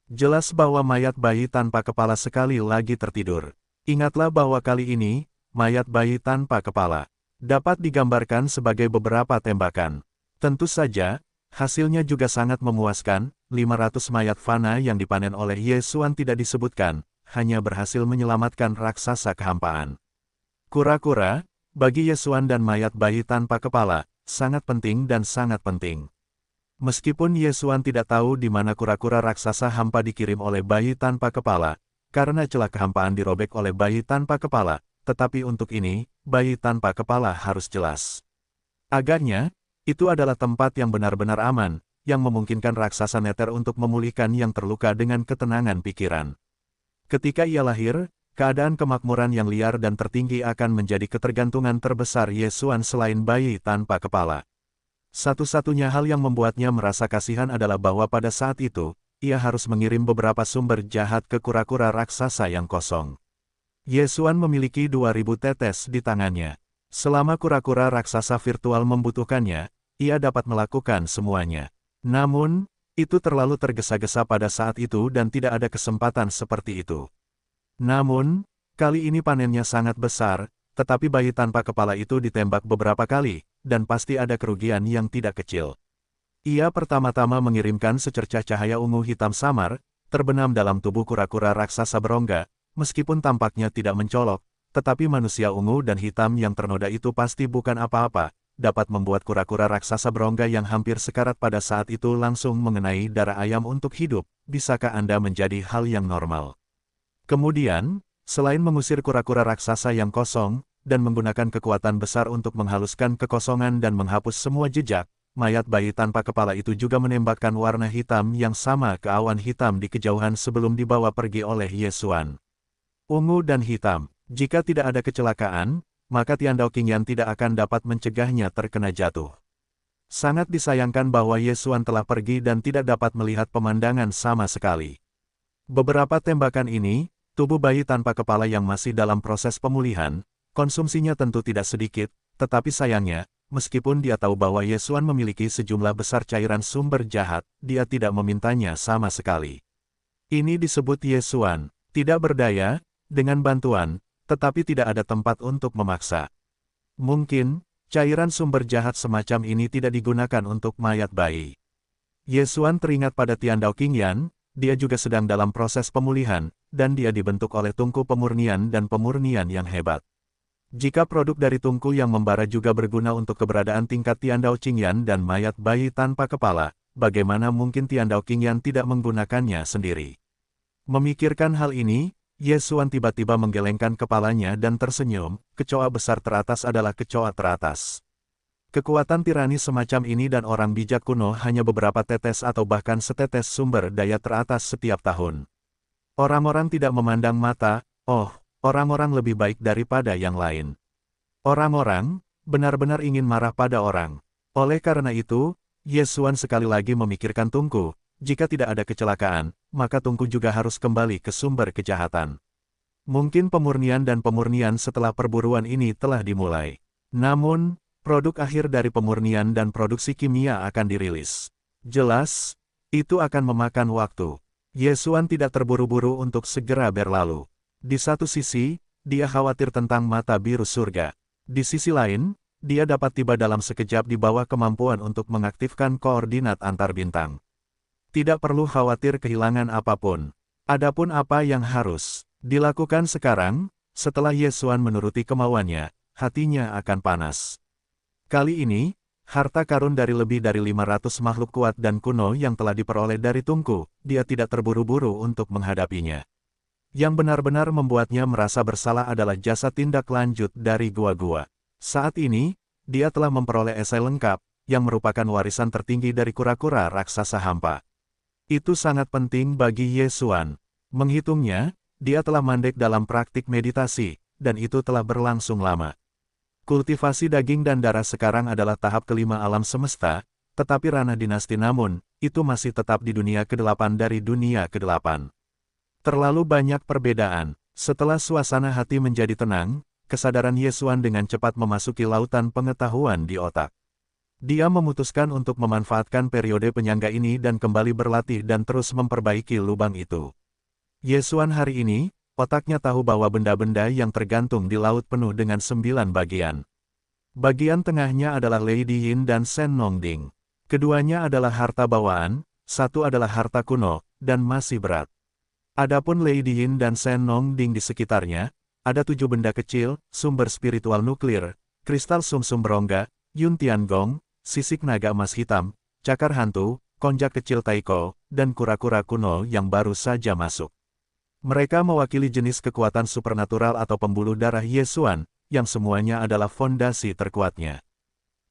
Speaker 1: Jelas bahwa mayat bayi tanpa kepala sekali lagi tertidur. Ingatlah bahwa kali ini, mayat bayi tanpa kepala dapat digambarkan sebagai beberapa tembakan. Tentu saja, hasilnya juga sangat memuaskan. 500 mayat fana yang dipanen oleh Yesuan tidak disebutkan, hanya berhasil menyelamatkan raksasa kehampaan. Kura-kura, bagi Yesuan dan mayat bayi tanpa kepala, sangat penting dan sangat penting. Meskipun Yesuan tidak tahu di mana kura-kura raksasa hampa dikirim oleh bayi tanpa kepala, karena celah kehampaan dirobek oleh bayi tanpa kepala, tetapi untuk ini, bayi tanpa kepala harus jelas. Agaknya, itu adalah tempat yang benar-benar aman, yang memungkinkan raksasa neter untuk memulihkan yang terluka dengan ketenangan pikiran. Ketika ia lahir, keadaan kemakmuran yang liar dan tertinggi akan menjadi ketergantungan terbesar Yesuan selain bayi tanpa kepala. Satu-satunya hal yang membuatnya merasa kasihan adalah bahwa pada saat itu, ia harus mengirim beberapa sumber jahat ke kura-kura raksasa yang kosong. Yesuan memiliki 2000 tetes di tangannya. Selama kura-kura raksasa virtual membutuhkannya, ia dapat melakukan semuanya. Namun, itu terlalu tergesa-gesa pada saat itu dan tidak ada kesempatan seperti itu. Namun, kali ini panennya sangat besar, tetapi bayi tanpa kepala itu ditembak beberapa kali, dan pasti ada kerugian yang tidak kecil. Ia pertama-tama mengirimkan secercah cahaya ungu hitam samar, terbenam dalam tubuh kura-kura raksasa berongga, meskipun tampaknya tidak mencolok, tetapi manusia ungu dan hitam yang ternoda itu pasti bukan apa-apa, dapat membuat kura-kura raksasa berongga yang hampir sekarat pada saat itu langsung mengenai darah ayam untuk hidup. Bisakah Anda menjadi hal yang normal? Kemudian, selain mengusir kura-kura raksasa yang kosong, dan menggunakan kekuatan besar untuk menghaluskan kekosongan dan menghapus semua jejak, mayat bayi tanpa kepala itu juga menembakkan warna hitam yang sama ke awan hitam di kejauhan sebelum dibawa pergi oleh Yesuan. Ungu dan hitam, jika tidak ada kecelakaan, maka Tiandao Qingyan tidak akan dapat mencegahnya terkena jatuh. Sangat disayangkan bahwa Yesuan telah pergi dan tidak dapat melihat pemandangan sama sekali. Beberapa tembakan ini, tubuh bayi tanpa kepala yang masih dalam proses pemulihan, konsumsinya tentu tidak sedikit, tetapi sayangnya, meskipun dia tahu bahwa Yesuan memiliki sejumlah besar cairan sumber jahat, dia tidak memintanya sama sekali. Ini disebut Yesuan, tidak berdaya, dengan bantuan, tetapi tidak ada tempat untuk memaksa. Mungkin, cairan sumber jahat semacam ini tidak digunakan untuk mayat bayi. Yesuan teringat pada Tiandao Qingyan, dia juga sedang dalam proses pemulihan, dan dia dibentuk oleh tungku pemurnian dan pemurnian yang hebat. Jika produk dari tungku yang membara juga berguna untuk keberadaan tingkat Tiandao Qingyan dan mayat bayi tanpa kepala, bagaimana mungkin Tiandao Qingyan tidak menggunakannya sendiri? Memikirkan hal ini, Yesuan tiba-tiba menggelengkan kepalanya dan tersenyum. Kecoa besar teratas adalah kecoa teratas. Kekuatan tirani semacam ini dan orang bijak kuno hanya beberapa tetes atau bahkan setetes sumber daya teratas setiap tahun. Orang-orang tidak memandang mata, orang-orang lebih baik daripada yang lain. Orang-orang benar-benar ingin marah pada orang. Oleh karena itu, Yesuan sekali lagi memikirkan tungku, jika tidak ada kecelakaan, maka tungku juga harus kembali ke sumber kejahatan. Mungkin pemurnian dan pemurnian setelah perburuan ini telah dimulai. Namun, produk akhir dari pemurnian dan produksi kimia akan dirilis. Jelas, itu akan memakan waktu. Yesuan tidak terburu-buru untuk segera berlalu. Di satu sisi, dia khawatir tentang mata biru surga. Di sisi lain, dia dapat tiba dalam sekejap di bawah kemampuan untuk mengaktifkan koordinat antar bintang. Tidak perlu khawatir kehilangan apapun. Adapun apa yang harus dilakukan sekarang, setelah Yesuan menuruti kemauannya, hatinya akan panas. Kali ini, harta karun dari lebih dari 500 makhluk kuat dan kuno yang telah diperoleh dari tungku, dia tidak terburu-buru untuk menghadapinya. Yang benar-benar membuatnya merasa bersalah adalah jasa tindak lanjut dari gua-gua. Saat ini, dia telah memperoleh esai lengkap, yang merupakan warisan tertinggi dari kura-kura raksasa hampa. Itu sangat penting bagi Yesuan. Menghitungnya, dia telah mandek dalam praktik meditasi, dan itu telah berlangsung lama. Kultivasi daging dan darah sekarang adalah tahap kelima alam semesta, tetapi ranah dinasti namun, itu masih tetap di dunia ke-8 dari dunia ke-8. Terlalu banyak perbedaan. Setelah suasana hati menjadi tenang, kesadaran Yesuan dengan cepat memasuki lautan pengetahuan di otak. Dia memutuskan untuk memanfaatkan periode penyangga ini dan kembali berlatih dan terus memperbaiki lubang itu. Yesuan hari ini, otaknya tahu bahwa benda-benda yang tergantung di laut penuh dengan 9 bagian. Bagian tengahnya adalah Lady Yin dan Shen Nongding. Keduanya adalah harta bawaan, satu adalah harta kuno, dan masih berat. Adapun Lady Yin dan Shen Nongding di sekitarnya, ada 7 benda kecil, sumber spiritual nuklir, kristal sumsum berongga, Yun Tiangong, sisik naga emas hitam, cakar hantu, konjak kecil Taiko, dan kura-kura kuno yang baru saja masuk. Mereka mewakili jenis kekuatan supernatural atau pembuluh darah Yesuan, yang semuanya adalah fondasi terkuatnya.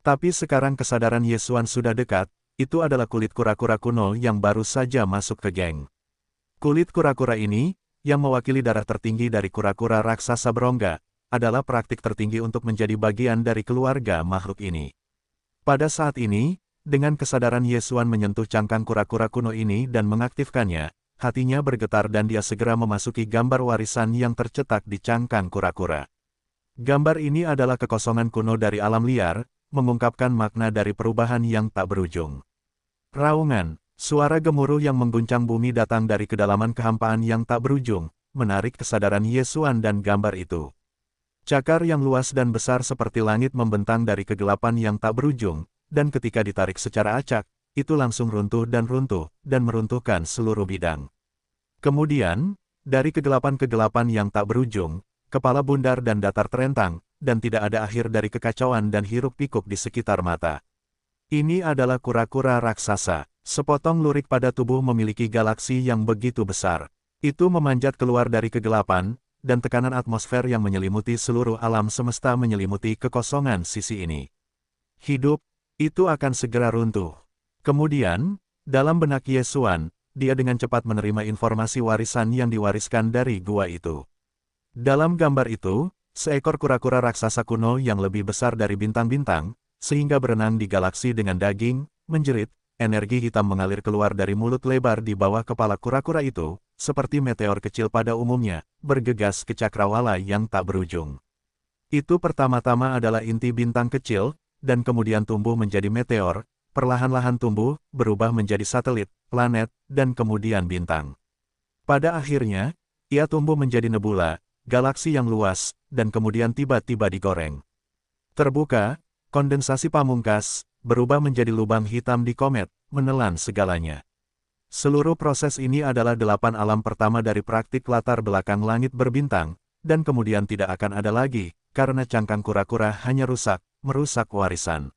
Speaker 1: Tapi sekarang kesadaran Yesuan sudah dekat, itu adalah kulit kura-kura kuno yang baru saja masuk ke geng. Kulit kura-kura ini, yang mewakili darah tertinggi dari kura-kura raksasa berongga, adalah praktik tertinggi untuk menjadi bagian dari keluarga makhluk ini. Pada saat ini, dengan kesadaran Yesuan menyentuh cangkang kura-kura kuno ini dan mengaktifkannya, hatinya bergetar dan dia segera memasuki gambar warisan yang tercetak di cangkang kura-kura. Gambar ini adalah kekosongan kuno dari alam liar, mengungkapkan makna dari perubahan yang tak berujung. Raungan, suara gemuruh yang mengguncang bumi datang dari kedalaman kehampaan yang tak berujung, menarik kesadaran Yesuan dan gambar itu. Cakar yang luas dan besar seperti langit membentang dari kegelapan yang tak berujung, dan ketika ditarik secara acak, itu langsung runtuh dan meruntuhkan seluruh bidang. Kemudian, dari kegelapan-kegelapan yang tak berujung, kepala bundar dan datar terentang, dan tidak ada akhir dari kekacauan dan hiruk-pikuk di sekitar mata. Ini adalah kura-kura raksasa. Sepotong lurik pada tubuh memiliki galaksi yang begitu besar. Itu memanjat keluar dari kegelapan, dan tekanan atmosfer yang menyelimuti seluruh alam semesta menyelimuti kekosongan sisi ini. Hidup, itu akan segera runtuh. Kemudian, dalam benak Yesuan, dia dengan cepat menerima informasi warisan yang diwariskan dari gua itu. Dalam gambar itu, seekor kura-kura raksasa kuno yang lebih besar dari bintang-bintang, sehingga berenang di galaksi dengan daging, menjerit, energi hitam mengalir keluar dari mulut lebar di bawah kepala kura-kura itu, seperti meteor kecil pada umumnya, bergegas ke cakrawala yang tak berujung. Itu pertama-tama adalah inti bintang kecil, dan kemudian tumbuh menjadi meteor, perlahan-lahan tumbuh, berubah menjadi satelit, planet, dan kemudian bintang. Pada akhirnya, ia tumbuh menjadi nebula, galaksi yang luas, dan kemudian tiba-tiba digoreng. Terbuka, kondensasi pamungkas, berubah menjadi lubang hitam di komet, menelan segalanya. Seluruh proses ini adalah 8 alam pertama dari praktik latar belakang langit berbintang, dan kemudian tidak akan ada lagi, karena cangkang kura-kura hanya merusak warisan.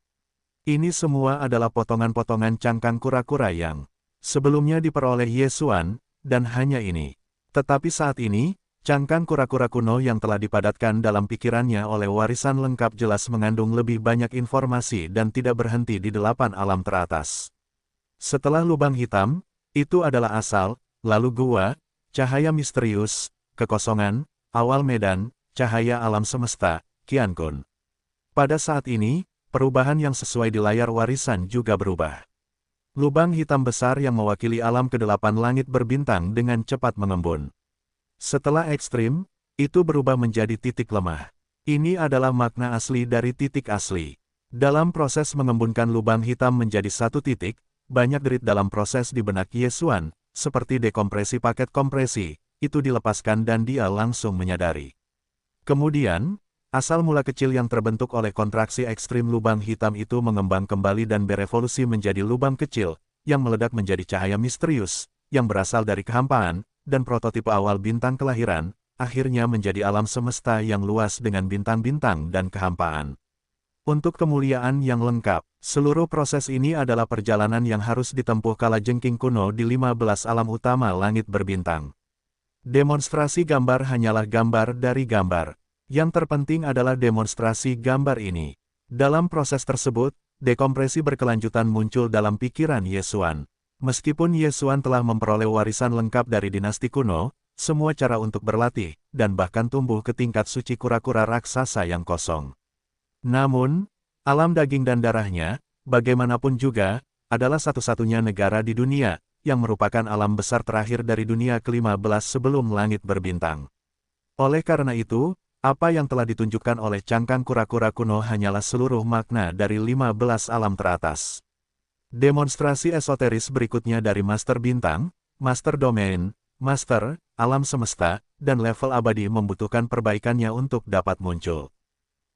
Speaker 1: Ini semua adalah potongan-potongan cangkang kura-kura yang sebelumnya diperoleh Yesuan, dan hanya ini. Tetapi saat ini, cangkang kura-kura kuno yang telah dipadatkan dalam pikirannya oleh warisan lengkap jelas mengandung lebih banyak informasi dan tidak berhenti di 8 alam teratas. Setelah lubang hitam, itu adalah asal, lalu gua, cahaya misterius, kekosongan, awal medan, cahaya alam semesta, Qiankun. Pada saat ini, perubahan yang sesuai di layar warisan juga berubah. Lubang hitam besar yang mewakili alam ke-8 langit berbintang dengan cepat mengembun. Setelah ekstrim, itu berubah menjadi titik lemah. Ini adalah makna asli dari titik asli. Dalam proses mengembunkan lubang hitam menjadi satu titik, banyak derit dalam proses di benak Yesuan, seperti dekompresi paket kompresi, itu dilepaskan dan dia langsung menyadari. Kemudian, asal mula kecil yang terbentuk oleh kontraksi ekstrim lubang hitam itu mengembang kembali dan berevolusi menjadi lubang kecil, yang meledak menjadi cahaya misterius, yang berasal dari kehampaan, dan prototipe awal bintang kelahiran, akhirnya menjadi alam semesta yang luas dengan bintang-bintang dan kehampaan. Untuk kemuliaan yang lengkap, seluruh proses ini adalah perjalanan yang harus ditempuh kalajengking kuno di 15 alam utama langit berbintang. Demonstrasi gambar hanyalah gambar dari gambar. Yang terpenting adalah demonstrasi gambar ini. Dalam proses tersebut, dekompresi berkelanjutan muncul dalam pikiran Yesuan. Meskipun Yesuan telah memperoleh warisan lengkap dari dinasti kuno, semua cara untuk berlatih, dan bahkan tumbuh ke tingkat suci kura-kura raksasa yang kosong. Namun, alam daging dan darahnya, bagaimanapun juga, adalah satu-satunya negara di dunia, yang merupakan alam besar terakhir dari dunia ke-15 sebelum langit berbintang. Oleh karena itu, apa yang telah ditunjukkan oleh cangkang kura-kura kuno hanyalah seluruh makna dari 15 alam teratas. Demonstrasi esoteris berikutnya dari Master Bintang, Master Domain, Master, Alam Semesta, dan level abadi membutuhkan perbaikannya untuk dapat muncul.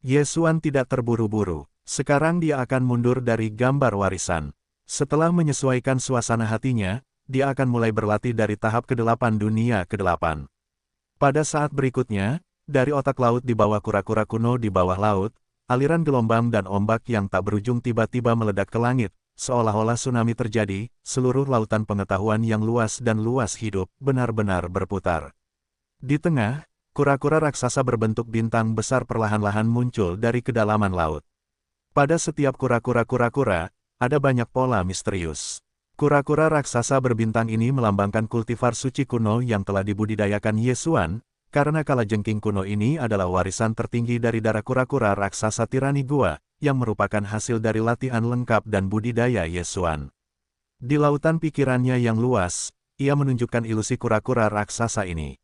Speaker 1: Yesuan tidak terburu-buru, sekarang dia akan mundur dari gambar warisan. Setelah menyesuaikan suasana hatinya, dia akan mulai berlatih dari tahap ke-8 dunia ke-8. Pada saat berikutnya, dari otak laut di bawah kura-kura kuno di bawah laut, aliran gelombang dan ombak yang tak berujung tiba-tiba meledak ke langit, seolah-olah tsunami terjadi, seluruh lautan pengetahuan yang luas dan luas hidup, benar-benar berputar. Di tengah, kura-kura raksasa berbentuk bintang besar perlahan-lahan muncul dari kedalaman laut. Pada setiap kura-kura, ada banyak pola misterius. Kura-kura raksasa berbintang ini melambangkan kultivar suci kuno yang telah dibudidayakan Yesuan, karena kalajengking kuno ini adalah warisan tertinggi dari darah kura-kura raksasa tirani gua, yang merupakan hasil dari latihan lengkap dan budidaya Yesuan. Di lautan pikirannya yang luas, ia menunjukkan ilusi kura-kura raksasa ini.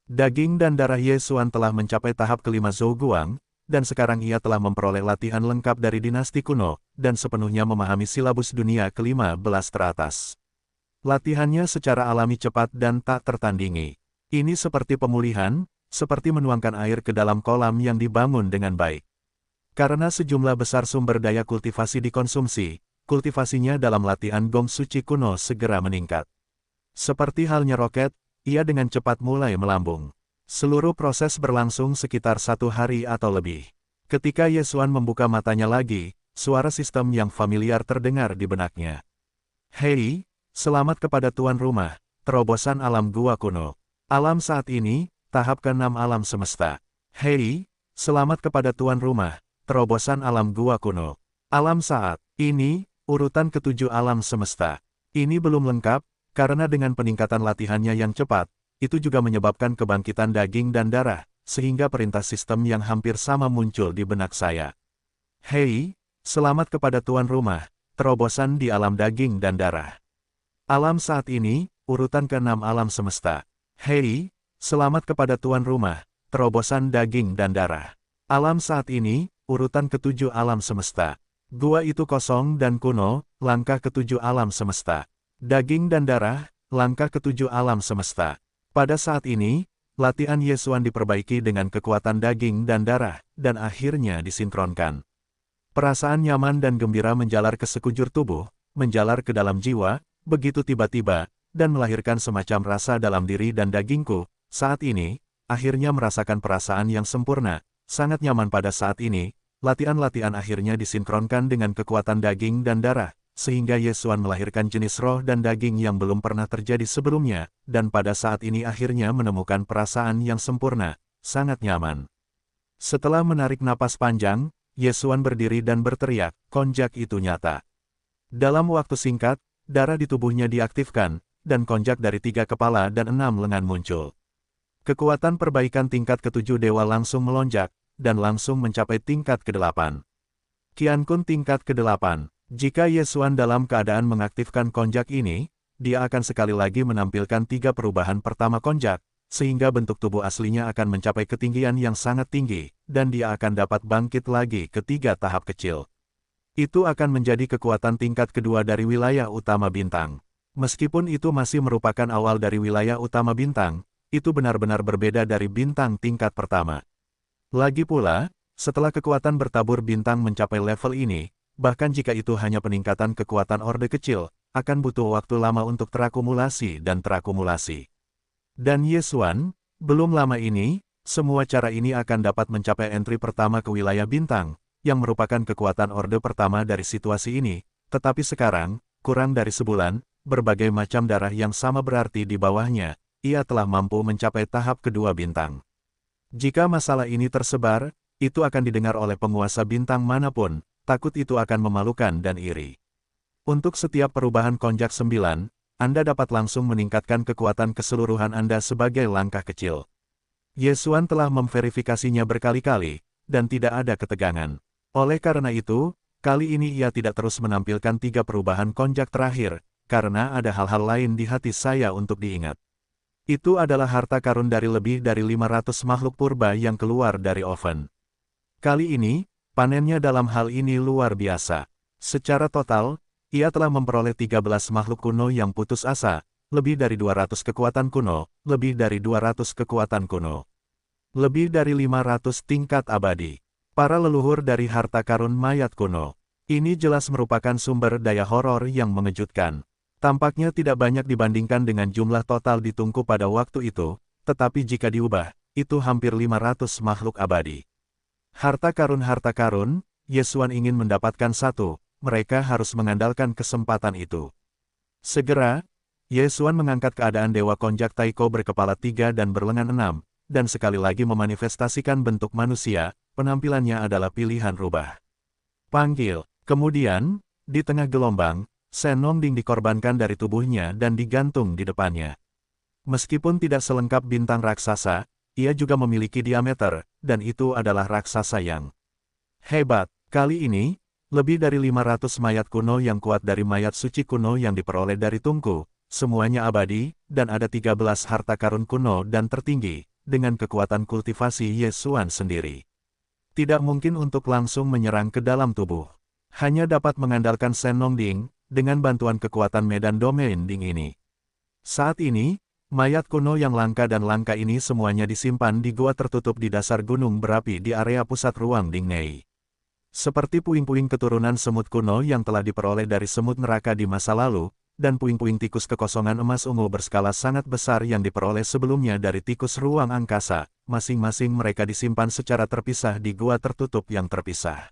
Speaker 1: Daging dan darah Yesuan telah mencapai tahap kelima Zhouguang, dan sekarang ia telah memperoleh latihan lengkap dari dinasti kuno, dan sepenuhnya memahami silabus dunia ke-15 teratas. Latihannya secara alami cepat dan tak tertandingi. Ini seperti pemulihan, seperti menuangkan air ke dalam kolam yang dibangun dengan baik. Karena sejumlah besar sumber daya kultivasi dikonsumsi, kultivasinya dalam latihan gong suci kuno segera meningkat. Seperti halnya roket, ia dengan cepat mulai melambung. Seluruh proses berlangsung sekitar 1 hari atau lebih. Ketika Yesuan membuka matanya lagi, suara sistem yang familiar terdengar di benaknya. Hei, selamat kepada tuan rumah, terobosan alam gua kuno. Alam saat ini, tahap ke-6 alam semesta. Hei, selamat kepada tuan rumah, terobosan alam gua kuno. Alam saat ini, urutan ke-7 alam semesta. Ini belum lengkap, karena dengan peningkatan latihannya yang cepat, itu juga menyebabkan kebangkitan daging dan darah, sehingga perintah sistem yang hampir sama muncul di benak saya. Hei, selamat kepada tuan rumah, terobosan di alam daging dan darah. Alam saat ini, urutan ke-6 alam semesta. Hei, selamat kepada tuan rumah, terobosan daging dan darah. Alam saat ini, urutan ketujuh alam semesta. Gua itu kosong dan kuno, langkah ketujuh alam semesta. Daging dan darah, langkah ketujuh alam semesta. Pada saat ini, latihan Yesuan diperbaiki dengan kekuatan daging dan darah, dan akhirnya disinkronkan. Perasaan nyaman dan gembira menjalar ke sekujur tubuh, menjalar ke dalam jiwa, begitu tiba-tiba, dan melahirkan semacam rasa dalam diri dan dagingku. Saat ini, akhirnya merasakan perasaan yang sempurna, sangat nyaman pada saat ini. Latihan-latihan akhirnya disinkronkan dengan kekuatan daging dan darah, sehingga Yesuan melahirkan jenis roh dan daging yang belum pernah terjadi sebelumnya, dan pada saat ini akhirnya menemukan perasaan yang sempurna, sangat nyaman. Setelah menarik napas panjang, Yesuan berdiri dan berteriak, konjak itu nyata. Dalam waktu singkat, darah di tubuhnya diaktifkan, dan konjak dari 3 kepala dan 6 lengan muncul. Kekuatan perbaikan tingkat ke-7 dewa langsung melonjak, dan langsung mencapai tingkat ke-8. Qiankun tingkat ke-8. Jika Yesuan dalam keadaan mengaktifkan konjak ini, dia akan sekali lagi menampilkan 3 perubahan pertama konjak, sehingga bentuk tubuh aslinya akan mencapai ketinggian yang sangat tinggi, dan dia akan dapat bangkit lagi ke 3 tahap kecil. Itu akan menjadi kekuatan tingkat kedua dari wilayah utama bintang. Meskipun itu masih merupakan awal dari wilayah utama bintang, itu benar-benar berbeda dari bintang tingkat pertama. Lagi pula, setelah kekuatan bertabur bintang mencapai level ini, bahkan jika itu hanya peningkatan kekuatan orde kecil, akan butuh waktu lama untuk terakumulasi dan terakumulasi. Dan Yesuan, belum lama ini, semua cara ini akan dapat mencapai entry pertama ke wilayah bintang, yang merupakan kekuatan orde pertama dari situasi ini, tetapi sekarang, kurang dari sebulan, berbagai macam darah yang sama berarti di bawahnya, ia telah mampu mencapai tahap kedua bintang. Jika masalah ini tersebar, itu akan didengar oleh penguasa bintang manapun, takut itu akan memalukan dan iri. Untuk setiap perubahan konjak 9, Anda dapat langsung meningkatkan kekuatan keseluruhan Anda sebagai langkah kecil. Yesuan telah memverifikasinya berkali-kali, dan tidak ada ketegangan. Oleh karena itu, kali ini ia tidak terus menampilkan 3 perubahan konjak terakhir, karena ada hal-hal lain di hati saya untuk diingat. Itu adalah harta karun dari lebih dari 500 makhluk purba yang keluar dari oven. Kali ini, panennya dalam hal ini luar biasa. Secara total, ia telah memperoleh 13 makhluk kuno yang putus asa, lebih dari 200 kekuatan kuno, lebih dari 200 kekuatan kuno. Lebih dari 500 tingkat abadi. Para leluhur dari harta karun mayat kuno. Ini jelas merupakan sumber daya horor yang mengejutkan. Tampaknya tidak banyak dibandingkan dengan jumlah total di Tungku pada waktu itu, tetapi jika diubah, itu hampir 500 makhluk abadi. Harta karun, Yesuan ingin mendapatkan satu, mereka harus mengandalkan kesempatan itu. Segera, Yesuan mengangkat keadaan Dewa Konjak Taiko berkepala 3 dan berlengan 6, dan sekali lagi memanifestasikan bentuk manusia, penampilannya adalah pilihan rubah. Panggil. Kemudian, di tengah gelombang, Shen Nongding dikorbankan dari tubuhnya dan digantung di depannya. Meskipun tidak selengkap bintang raksasa, ia juga memiliki diameter, dan itu adalah raksasa yang hebat. Kali ini, lebih dari 500 mayat kuno yang kuat dari mayat suci kuno yang diperoleh dari Tungku, semuanya abadi, dan ada 13 harta karun kuno dan tertinggi, dengan kekuatan kultivasi Yesuan sendiri. Tidak mungkin untuk langsung menyerang ke dalam tubuh. Hanya dapat mengandalkan Shen Nongding, dengan bantuan kekuatan medan domain Ding ini. Saat ini, mayat kuno yang langka dan langka ini semuanya disimpan di gua tertutup di dasar gunung berapi di area pusat ruang Dingnei. Seperti puing-puing keturunan semut kuno yang telah diperoleh dari semut neraka di masa lalu, dan puing-puing tikus kekosongan emas ungu berskala sangat besar yang diperoleh sebelumnya dari tikus ruang angkasa, masing-masing mereka disimpan secara terpisah di gua tertutup yang terpisah.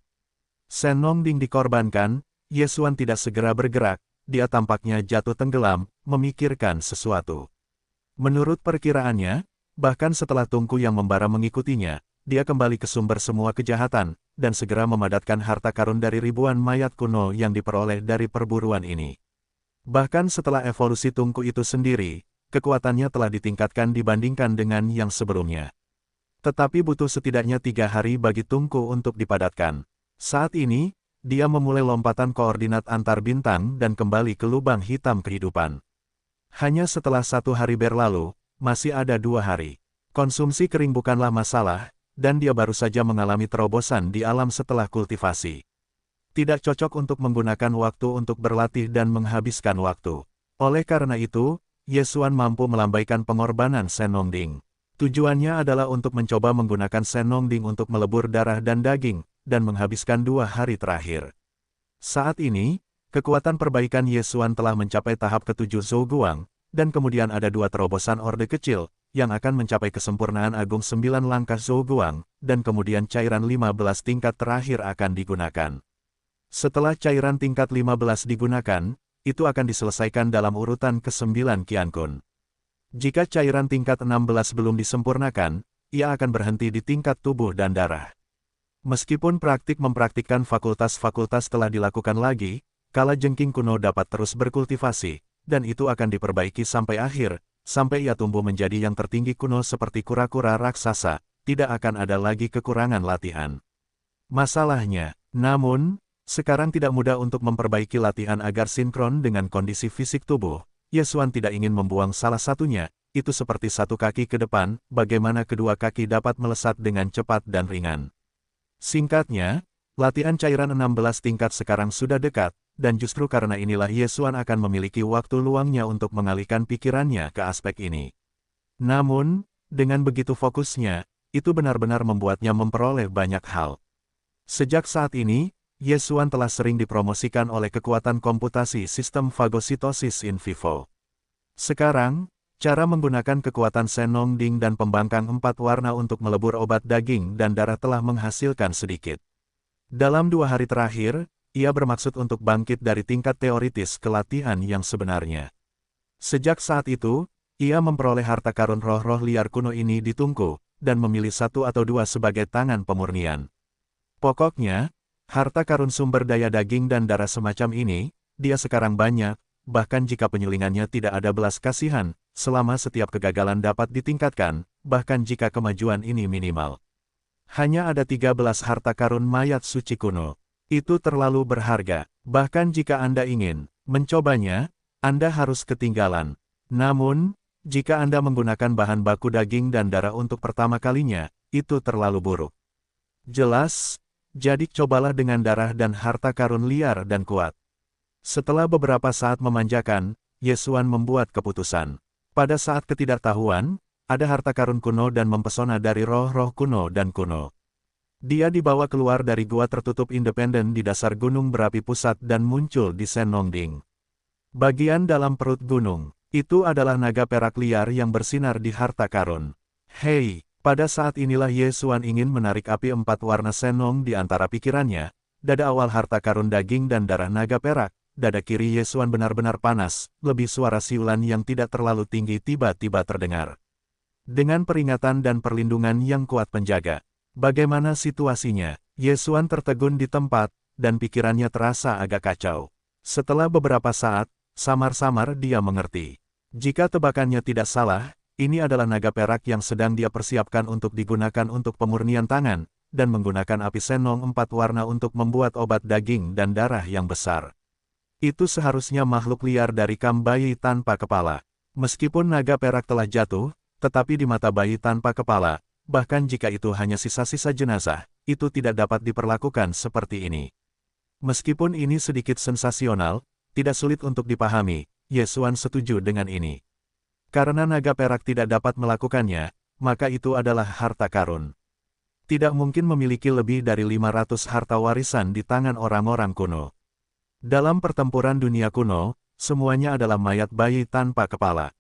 Speaker 1: Shen Nongding dikorbankan, Yesuan tidak segera bergerak, dia tampaknya jatuh tenggelam, memikirkan sesuatu. Menurut perkiraannya, bahkan setelah Tungku yang membara mengikutinya, dia kembali ke sumber semua kejahatan, dan segera memadatkan harta karun dari ribuan mayat kuno yang diperoleh dari perburuan ini. Bahkan setelah evolusi Tungku itu sendiri, kekuatannya telah ditingkatkan dibandingkan dengan yang sebelumnya. Tetapi butuh setidaknya 3 hari bagi Tungku untuk dipadatkan. Saat ini, dia memulai lompatan koordinat antar bintang dan kembali ke lubang hitam kehidupan. Hanya setelah 1 hari berlalu, masih ada 2 hari. Konsumsi kering bukanlah masalah, dan dia baru saja mengalami terobosan di alam setelah kultivasi. Tidak cocok untuk menggunakan waktu untuk berlatih dan menghabiskan waktu. Oleh karena itu, Ye Xuan mampu melambaikan pengorbanan Shen Nongding. Tujuannya adalah untuk mencoba menggunakan Shen Nongding untuk melebur darah dan daging, dan menghabiskan 2 hari terakhir. Saat ini, kekuatan perbaikan Ye Xuan telah mencapai tahap ke-7 Zhou Guang, dan kemudian ada 2 terobosan orde kecil, yang akan mencapai kesempurnaan agung 9 langkah Zhou Guang, dan kemudian cairan 15 tingkat terakhir akan digunakan. Setelah cairan tingkat 15 digunakan, itu akan diselesaikan dalam urutan ke-9 Qiankun. Jika cairan tingkat 16 belum disempurnakan, ia akan berhenti di tingkat tubuh dan darah. Meskipun praktik mempraktikkan fakultas-fakultas telah dilakukan lagi, kala jengking kuno dapat terus berkultivasi, dan itu akan diperbaiki sampai akhir, sampai ia tumbuh menjadi yang tertinggi kuno seperti kura-kura raksasa, tidak akan ada lagi kekurangan latihan. Masalahnya, namun, sekarang tidak mudah untuk memperbaiki latihan agar sinkron dengan kondisi fisik tubuh. Ye Xuan tidak ingin membuang salah satunya, itu seperti satu kaki ke depan, bagaimana kedua kaki dapat melesat dengan cepat dan ringan. Singkatnya, latihan cairan 16 tingkat sekarang sudah dekat, dan justru karena inilah Ye Xuan akan memiliki waktu luangnya untuk mengalihkan pikirannya ke aspek ini. Namun, dengan begitu fokusnya, itu benar-benar membuatnya memperoleh banyak hal. Sejak saat ini, Ye Xuan telah sering dipromosikan oleh kekuatan komputasi sistem fagositosis in vivo. Sekarang, cara menggunakan kekuatan Shen Nongding dan pembangkang 4 warna untuk melebur obat daging dan darah telah menghasilkan sedikit. Dalam 2 hari terakhir, ia bermaksud untuk bangkit dari tingkat teoritis ke latihan yang sebenarnya. Sejak saat itu, ia memperoleh harta karun roh-roh liar kuno ini di Tungku, dan memilih 1 atau 2 sebagai tangan pemurnian. Pokoknya, harta karun sumber daya daging dan darah semacam ini, dia sekarang banyak, bahkan jika penyulingannya tidak ada belas kasihan, selama setiap kegagalan dapat ditingkatkan, bahkan jika kemajuan ini minimal. Hanya ada 13 harta karun mayat suci kuno. Itu terlalu berharga, bahkan jika Anda ingin mencobanya, Anda harus ketinggalan. Namun, jika Anda menggunakan bahan baku daging dan darah untuk pertama kalinya, itu terlalu buruk. Jelas? Jadi cobalah dengan darah dan harta karun liar dan kuat. Setelah beberapa saat memanjakan, Ye Xuan membuat keputusan. Pada saat ketidaktahuan, ada harta karun kuno dan mempesona dari roh-roh kuno dan kuno. Dia dibawa keluar dari gua tertutup independen di dasar gunung berapi pusat dan muncul di Shen Nongding. Bagian dalam perut gunung, itu adalah naga perak liar yang bersinar di harta karun. Hei! Pada saat inilah Ye Xuan ingin menarik api 4 warna Shen Nong di antara pikirannya, dada awal harta karun daging dan darah naga perak, dada kiri Ye Xuan benar-benar panas, lebih suara siulan yang tidak terlalu tinggi tiba-tiba terdengar. Dengan peringatan dan perlindungan yang kuat penjaga. Bagaimana situasinya? Ye Xuan tertegun di tempat, dan pikirannya terasa agak kacau. Setelah beberapa saat, samar-samar dia mengerti. Jika tebakannya tidak salah, ini adalah naga perak yang sedang dia persiapkan untuk digunakan untuk pemurnian tangan, dan menggunakan api Shen Nong 4 warna untuk membuat obat daging dan darah yang besar. Itu seharusnya makhluk liar dari kam bayi tanpa kepala. Meskipun naga perak telah jatuh, tetapi di mata bayi tanpa kepala, bahkan jika itu hanya sisa-sisa jenazah, itu tidak dapat diperlakukan seperti ini. Meskipun ini sedikit sensasional, tidak sulit untuk dipahami, Ye Xuan setuju dengan ini. Karena naga perak tidak dapat melakukannya, maka itu adalah harta karun. Tidak mungkin memiliki lebih dari 500 harta warisan di tangan orang-orang kuno. Dalam pertempuran dunia kuno, semuanya adalah mayat bayi tanpa kepala.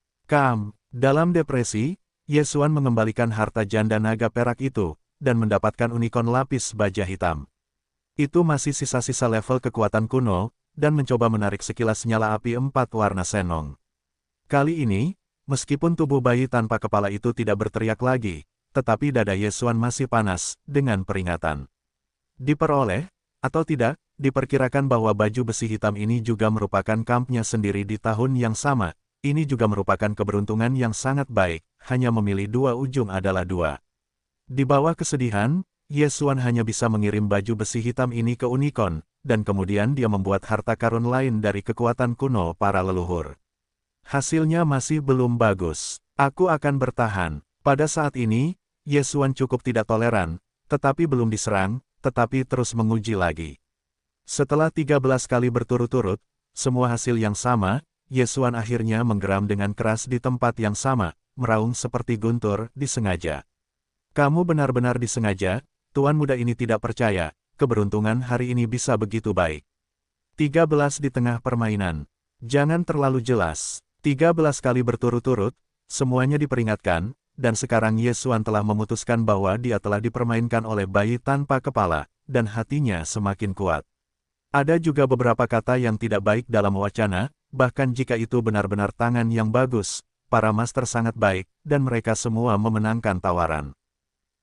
Speaker 1: Dalam depresi, Ye Xuan mengembalikan harta janda naga perak itu, dan mendapatkan unikon lapis baja hitam. Itu masih sisa-sisa level kekuatan kuno, dan mencoba menarik sekilas nyala api 4 warna Shen Nong. Kali ini, meskipun tubuh bayi tanpa kepala itu tidak berteriak lagi, tetapi dada Ye Xuan masih panas, dengan peringatan. Diperoleh, atau tidak, diperkirakan bahwa baju besi hitam ini juga merupakan kampnya sendiri di tahun yang sama. Ini juga merupakan keberuntungan yang sangat baik, hanya memilih 2 ujung adalah 2. Di bawah kesedihan, Ye Xuan hanya bisa mengirim baju besi hitam ini ke unikon, dan kemudian dia membuat harta karun lain dari kekuatan kuno para leluhur. Hasilnya masih belum bagus. Aku akan bertahan. Pada saat ini, Ye Xuan cukup tidak toleran, tetapi belum diserang, tetapi terus menguji lagi. Setelah 13 kali berturut-turut, semua hasil yang sama, Ye Xuan akhirnya menggeram dengan keras di tempat yang sama, meraung seperti guntur, disengaja. Kamu benar-benar disengaja, tuan muda ini tidak percaya, keberuntungan hari ini bisa begitu baik. 13 di tengah permainan. Jangan terlalu jelas. 13 kali berturut-turut, semuanya diperingatkan, dan sekarang Ye Xuan telah memutuskan bahwa dia telah dipermainkan oleh bayi tanpa kepala, dan hatinya semakin kuat. Ada juga beberapa kata yang tidak baik dalam wacana, bahkan jika itu benar-benar tangan yang bagus, para master sangat baik, dan mereka semua memenangkan tawaran.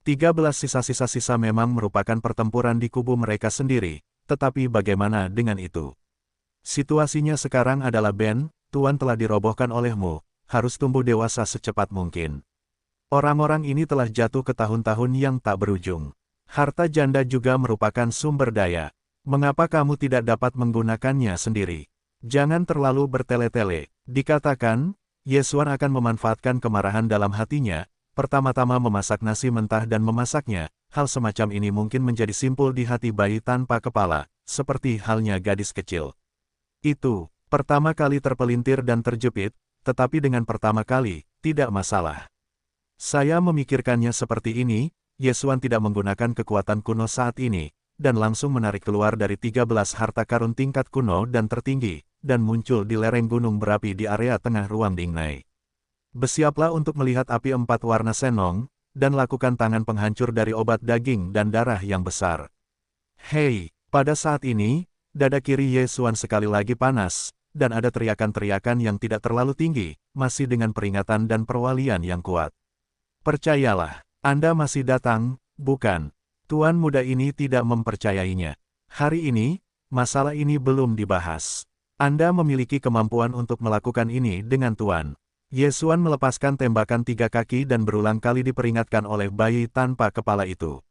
Speaker 1: 13 sisa-sisa memang merupakan pertempuran di kubu mereka sendiri, tetapi bagaimana dengan itu? Situasinya sekarang adalah Ben, tuan telah dirobohkan olehmu, harus tumbuh dewasa secepat mungkin. Orang-orang ini telah jatuh ke tahun-tahun yang tak berujung. Harta janda juga merupakan sumber daya. Mengapa kamu tidak dapat menggunakannya sendiri? Jangan terlalu bertele-tele. Dikatakan, Ye Xuan akan memanfaatkan kemarahan dalam hatinya, pertama-tama memasak nasi mentah dan memasaknya. Hal semacam ini mungkin menjadi simpul di hati bayi tanpa kepala, seperti halnya gadis kecil. Itu, pertama kali terpelintir dan terjepit, tetapi dengan pertama kali, tidak masalah. Saya memikirkannya seperti ini, Ye Xuan tidak menggunakan kekuatan kuno saat ini, dan langsung menarik keluar dari 13 harta karun tingkat kuno dan tertinggi, dan muncul di lereng gunung berapi di area tengah ruang Dingnai. Bersiaplah untuk melihat api 4 warna senong, dan lakukan tangan penghancur dari obat daging dan darah yang besar. Hei, pada saat ini, dada kiri Ye Xuan sekali lagi panas, dan ada teriakan-teriakan yang tidak terlalu tinggi, masih dengan peringatan dan perwalian yang kuat. Percayalah, Anda masih datang, bukan? Tuan muda ini tidak mempercayainya. Hari ini, masalah ini belum dibahas. Anda memiliki kemampuan untuk melakukan ini dengan tuan. Ye Xuan melepaskan tembakan 3 kaki dan berulang kali diperingatkan oleh bayi tanpa kepala itu.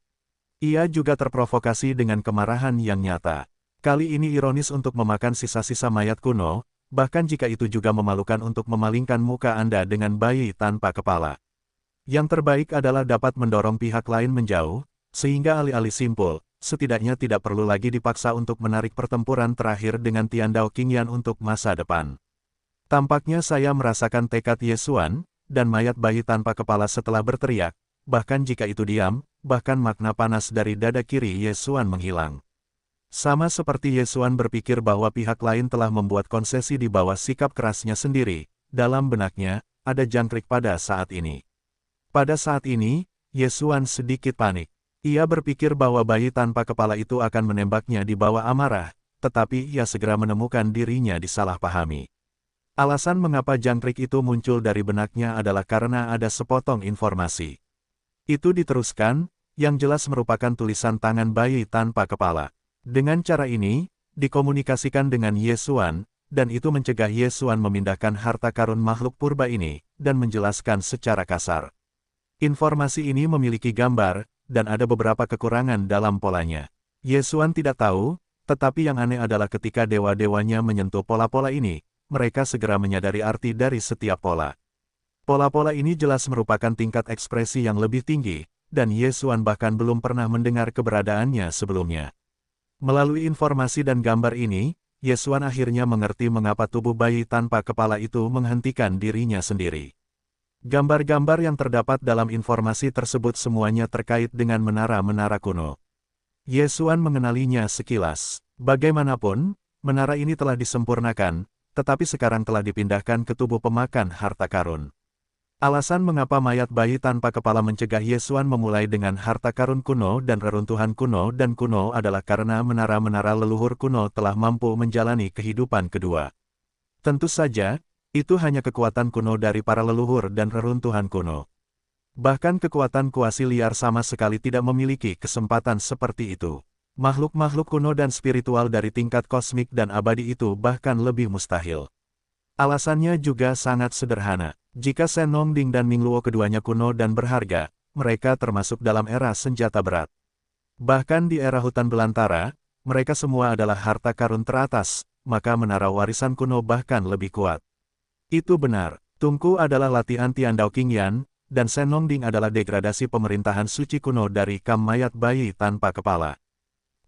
Speaker 1: Ia juga terprovokasi dengan kemarahan yang nyata. Kali ini ironis untuk memakan sisa-sisa mayat kuno, bahkan jika itu juga memalukan untuk memalingkan muka Anda dengan bayi tanpa kepala. Yang terbaik adalah dapat mendorong pihak lain menjauh, sehingga alih-alih simpul, setidaknya tidak perlu lagi dipaksa untuk menarik pertempuran terakhir dengan Tian Dao Qingyan untuk masa depan. Tampaknya saya merasakan tekad Ye Xuan, dan mayat bayi tanpa kepala setelah berteriak, bahkan jika itu diam, bahkan makna panas dari dada kiri Ye Xuan menghilang. Sama seperti Ye Xuan berpikir bahwa pihak lain telah membuat konsesi di bawah sikap kerasnya sendiri, dalam benaknya, ada jangkrik pada saat ini. Pada saat ini, Ye Xuan sedikit panik. Ia berpikir bahwa bayi tanpa kepala itu akan menembaknya di bawah amarah, tetapi ia segera menemukan dirinya disalahpahami. Alasan mengapa jangkrik itu muncul dari benaknya adalah karena ada sepotong informasi. Itu diteruskan, yang jelas merupakan tulisan tangan bayi tanpa kepala. Dengan cara ini, dikomunikasikan dengan Ye Xuan, dan itu mencegah Ye Xuan memindahkan harta karun makhluk purba ini, dan menjelaskan secara kasar. Informasi ini memiliki gambar, dan ada beberapa kekurangan dalam polanya. Ye Xuan tidak tahu, tetapi yang aneh adalah ketika dewa-dewanya menyentuh pola-pola ini, mereka segera menyadari arti dari setiap pola. Pola-pola ini jelas merupakan tingkat ekspresi yang lebih tinggi, dan Ye Xuan bahkan belum pernah mendengar keberadaannya sebelumnya. Melalui informasi dan gambar ini, Ye Xuan akhirnya mengerti mengapa tubuh bayi tanpa kepala itu menghentikan dirinya sendiri. Gambar-gambar yang terdapat dalam informasi tersebut semuanya terkait dengan menara-menara kuno. Ye Xuan mengenalinya sekilas. Bagaimanapun, menara ini telah disempurnakan, tetapi sekarang telah dipindahkan ke tubuh pemakan harta karun. Alasan mengapa mayat bayi tanpa kepala mencegah Ye Xuan memulai dengan harta karun kuno dan reruntuhan kuno dan kuno adalah karena menara-menara leluhur kuno telah mampu menjalani kehidupan kedua. Tentu saja, itu hanya kekuatan kuno dari para leluhur dan reruntuhan kuno. Bahkan kekuatan kuasi liar sama sekali tidak memiliki kesempatan seperti itu. Makhluk-makhluk kuno dan spiritual dari tingkat kosmik dan abadi itu bahkan lebih mustahil. Alasannya juga sangat sederhana. Jika Shen Nongding dan Mingluo keduanya kuno dan berharga, mereka termasuk dalam era senjata berat. Bahkan di era hutan belantara, mereka semua adalah harta karun teratas, maka menara warisan kuno bahkan lebih kuat. Itu benar, Tungku adalah latihan Tian Dao Qingyan, dan Senongding adalah degradasi pemerintahan suci kuno dari Kam mayat bayi tanpa kepala.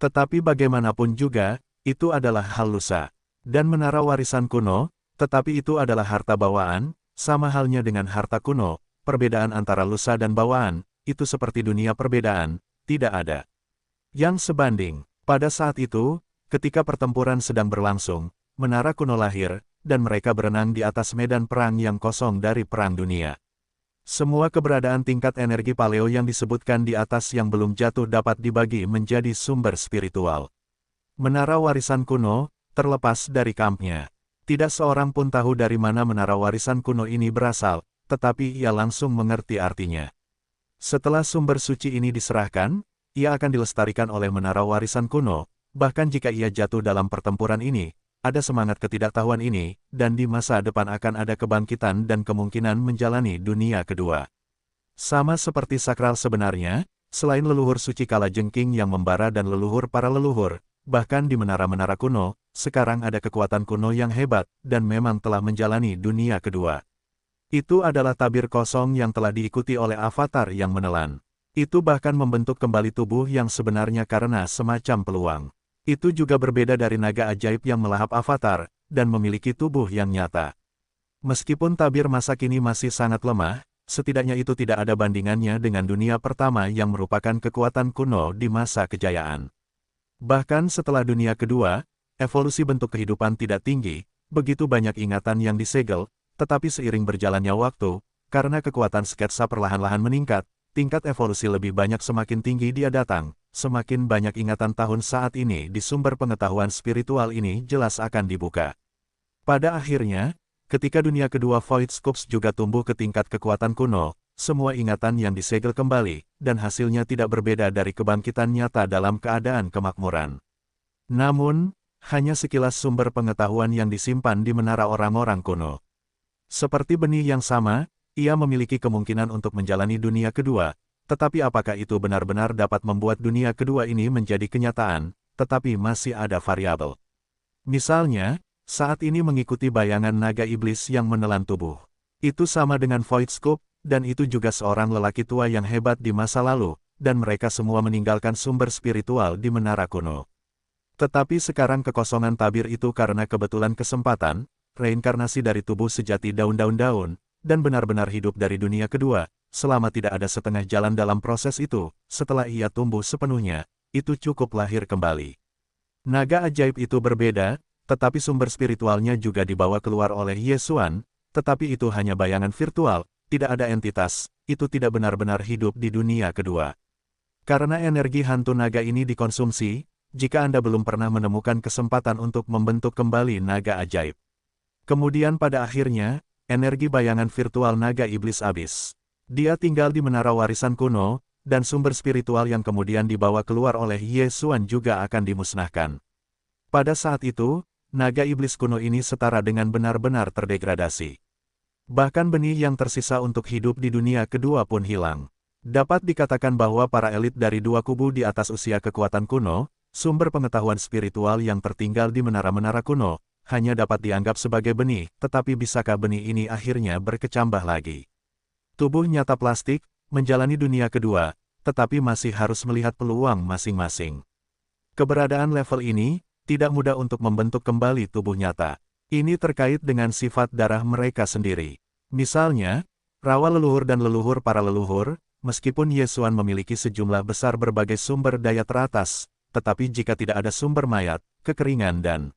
Speaker 1: Tetapi bagaimanapun juga, itu adalah hal lusa. Dan menara warisan kuno, tetapi itu adalah harta bawaan, sama halnya dengan harta kuno, perbedaan antara lusa dan bawaan, itu seperti dunia perbedaan, tidak ada yang sebanding. Pada saat itu, ketika pertempuran sedang berlangsung, menara kuno lahir, dan mereka berenang di atas medan perang yang kosong dari Perang Dunia. Semua keberadaan tingkat energi paleo yang disebutkan di atas yang belum jatuh dapat dibagi menjadi sumber spiritual. Menara warisan kuno, terlepas dari kampnya. Tidak seorang pun tahu dari mana menara warisan kuno ini berasal, tetapi ia langsung mengerti artinya. Setelah sumber suci ini diserahkan, ia akan dilestarikan oleh menara warisan kuno, bahkan jika ia jatuh dalam pertempuran ini, ada semangat ketidaktahuan ini, dan di masa depan akan ada kebangkitan dan kemungkinan menjalani dunia kedua. Sama seperti sakral sebenarnya, selain leluhur suci kalajengking yang membara dan leluhur para leluhur, bahkan di menara-menara kuno, sekarang ada kekuatan kuno yang hebat, dan memang telah menjalani dunia kedua. Itu adalah tabir kosong yang telah diikuti oleh avatar yang menelan. Itu bahkan membentuk kembali tubuh yang sebenarnya karena semacam peluang. Itu juga berbeda dari naga ajaib yang melahap avatar, dan memiliki tubuh yang nyata. Meskipun tabir masa kini masih sangat lemah, setidaknya itu tidak ada bandingannya dengan dunia pertama yang merupakan kekuatan kuno di masa kejayaan. Bahkan setelah dunia kedua, evolusi bentuk kehidupan tidak tinggi, begitu banyak ingatan yang disegel, tetapi seiring berjalannya waktu, karena kekuatan sketsa perlahan-lahan meningkat, tingkat evolusi lebih banyak semakin tinggi dia datang. Semakin banyak ingatan tahun saat ini di sumber pengetahuan spiritual ini jelas akan dibuka. Pada akhirnya, ketika dunia kedua Void Scopes juga tumbuh ke tingkat kekuatan kuno, semua ingatan yang disegel kembali, dan hasilnya tidak berbeda dari kebangkitan nyata dalam keadaan kemakmuran. Namun, hanya sekilas sumber pengetahuan yang disimpan di menara orang-orang kuno. Seperti benih yang sama, ia memiliki kemungkinan untuk menjalani dunia kedua, tetapi apakah itu benar-benar dapat membuat dunia kedua ini menjadi kenyataan, tetapi masih ada variabel. Misalnya, saat ini mengikuti bayangan naga iblis yang menelan tubuh. Itu sama dengan Void Scope, dan itu juga seorang lelaki tua yang hebat di masa lalu, dan mereka semua meninggalkan sumber spiritual di menara kuno. Tetapi sekarang kekosongan tabir itu karena kebetulan kesempatan, reinkarnasi dari tubuh sejati daun-daun-daun, dan benar-benar hidup dari dunia kedua. Selama tidak ada setengah jalan dalam proses itu, setelah ia tumbuh sepenuhnya, itu cukup lahir kembali. Naga ajaib itu berbeda, tetapi sumber spiritualnya juga dibawa keluar oleh Yesuan, tetapi itu hanya bayangan virtual, tidak ada entitas, itu tidak benar-benar hidup di dunia kedua. Karena energi hantu naga ini dikonsumsi, jika Anda belum pernah menemukan kesempatan untuk membentuk kembali naga ajaib. Kemudian pada akhirnya, energi bayangan virtual naga iblis habis. Dia tinggal di menara warisan kuno, dan sumber spiritual yang kemudian dibawa keluar oleh Yesuan juga akan dimusnahkan. Pada saat itu, naga iblis kuno ini setara dengan benar-benar terdegradasi. Bahkan benih yang tersisa untuk hidup di dunia kedua pun hilang. Dapat dikatakan bahwa para elit dari dua kubu di atas usia kekuatan kuno, sumber pengetahuan spiritual yang tertinggal di menara-menara kuno, hanya dapat dianggap sebagai benih, tetapi bisakah benih ini akhirnya berkecambah lagi? Tubuh nyata plastik, menjalani dunia kedua, tetapi masih harus melihat peluang masing-masing. Keberadaan level ini, tidak mudah untuk membentuk kembali tubuh nyata. Ini terkait dengan sifat darah mereka sendiri. Misalnya, rawa leluhur dan leluhur para leluhur, meskipun Yesuan memiliki sejumlah besar berbagai sumber daya teratas, tetapi jika tidak ada sumber mayat, kekeringan dan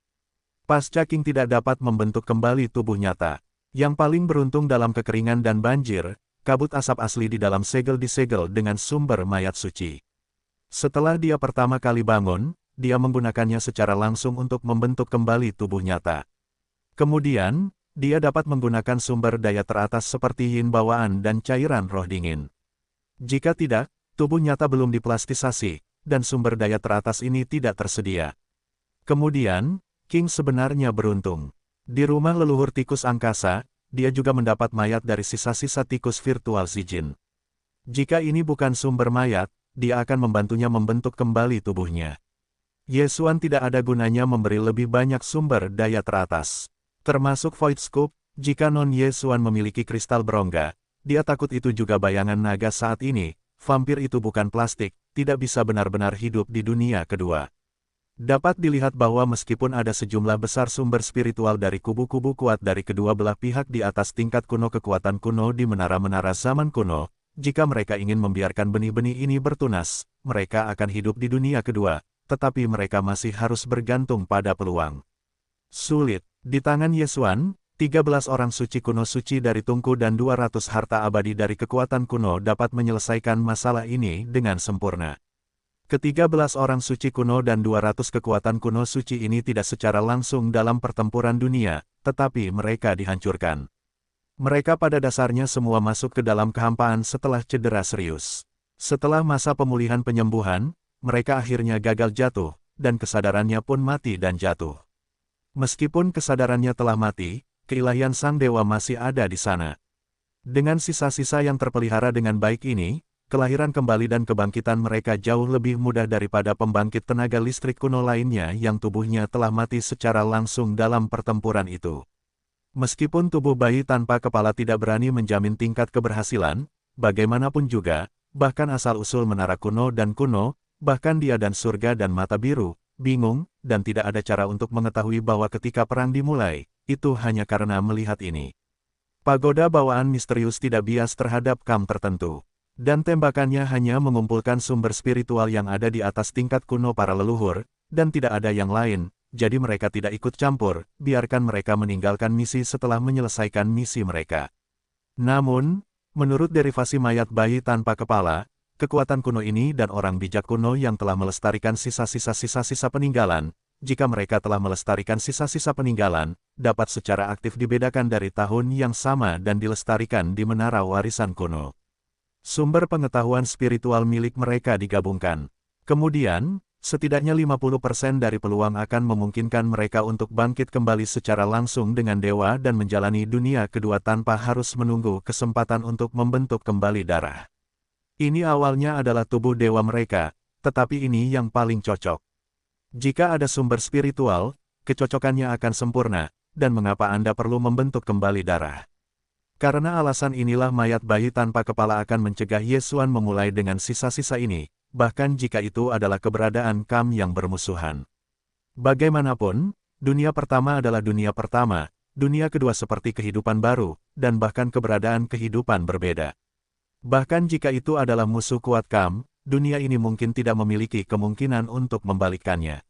Speaker 1: pasca king tidak dapat membentuk kembali tubuh nyata. Yang paling beruntung dalam kekeringan dan banjir, kabut asap asli di dalam segel disegel dengan sumber mayat suci. Setelah dia pertama kali bangun, dia menggunakannya secara langsung untuk membentuk kembali tubuh nyata. Kemudian, dia dapat menggunakan sumber daya teratas seperti yin bawaan dan cairan roh dingin. Jika tidak, tubuh nyata belum diplastisasi, dan sumber daya teratas ini tidak tersedia. Kemudian, King sebenarnya beruntung. Di rumah leluhur tikus angkasa, dia juga mendapat mayat dari sisa-sisa tikus virtual Zijin. Jika ini bukan sumber mayat, dia akan membantunya membentuk kembali tubuhnya. Yesuan tidak ada gunanya memberi lebih banyak sumber daya teratas. Termasuk Void Scope, jika non-Yesuan memiliki kristal berongga, dia takut itu juga bayangan naga saat ini, vampir itu bukan plastik, tidak bisa benar-benar hidup di dunia kedua. Dapat dilihat bahwa meskipun ada sejumlah besar sumber spiritual dari kubu-kubu kuat dari kedua belah pihak di atas tingkat kuno kekuatan kuno di menara-menara zaman kuno, jika mereka ingin membiarkan benih-benih ini bertunas, mereka akan hidup di dunia kedua, tetapi mereka masih harus bergantung pada peluang. Sulit. Di tangan Yesuan, 13 orang suci kuno suci dari Tungku dan 200 harta abadi dari kekuatan kuno dapat menyelesaikan masalah ini dengan sempurna. Ke-13 orang suci kuno dan 200 kekuatan kuno suci ini tidak secara langsung dalam pertempuran dunia, tetapi mereka dihancurkan. Mereka pada dasarnya semua masuk ke dalam kehampaan setelah cedera serius. Setelah masa pemulihan penyembuhan, mereka akhirnya gagal jatuh, dan kesadarannya pun mati dan jatuh. Meskipun kesadarannya telah mati, keilahian sang dewa masih ada di sana. Dengan sisa-sisa yang terpelihara dengan baik ini, kelahiran kembali dan kebangkitan mereka jauh lebih mudah daripada pembangkit tenaga listrik kuno lainnya yang tubuhnya telah mati secara langsung dalam pertempuran itu. Meskipun tubuh bayi tanpa kepala tidak berani menjamin tingkat keberhasilan, bagaimanapun juga, bahkan asal-usul menara kuno dan kuno, bahkan dia dan surga dan mata biru, bingung, dan tidak ada cara untuk mengetahui bahwa ketika perang dimulai, itu hanya karena melihat ini. Pagoda bawaan misterius tidak bias terhadap kam tertentu. Dan tembakannya hanya mengumpulkan sumber spiritual yang ada di atas tingkat kuno para leluhur, dan tidak ada yang lain, jadi mereka tidak ikut campur, biarkan mereka meninggalkan misi setelah menyelesaikan misi mereka. Namun, menurut derivasi mayat bayi tanpa kepala, kekuatan kuno ini dan orang bijak kuno yang telah melestarikan sisa-sisa peninggalan, jika mereka telah melestarikan sisa-sisa peninggalan, dapat secara aktif dibedakan dari tahun yang sama dan dilestarikan di menara warisan kuno. Sumber pengetahuan spiritual milik mereka digabungkan. Kemudian, setidaknya 50% dari peluang akan memungkinkan mereka untuk bangkit kembali secara langsung dengan dewa dan menjalani dunia kedua tanpa harus menunggu kesempatan untuk membentuk kembali darah. Ini awalnya adalah tubuh dewa mereka, tetapi ini yang paling cocok. Jika ada sumber spiritual, kecocokannya akan sempurna, dan mengapa Anda perlu membentuk kembali darah? Karena alasan inilah mayat bayi tanpa kepala akan mencegah Yesuan memulai dengan sisa-sisa ini, bahkan jika itu adalah keberadaan kam yang bermusuhan. Bagaimanapun, dunia pertama adalah dunia pertama, dunia kedua seperti kehidupan baru, dan bahkan keberadaan kehidupan berbeda. Bahkan jika itu adalah musuh kuat kam, dunia ini mungkin tidak memiliki kemungkinan untuk membalikkannya.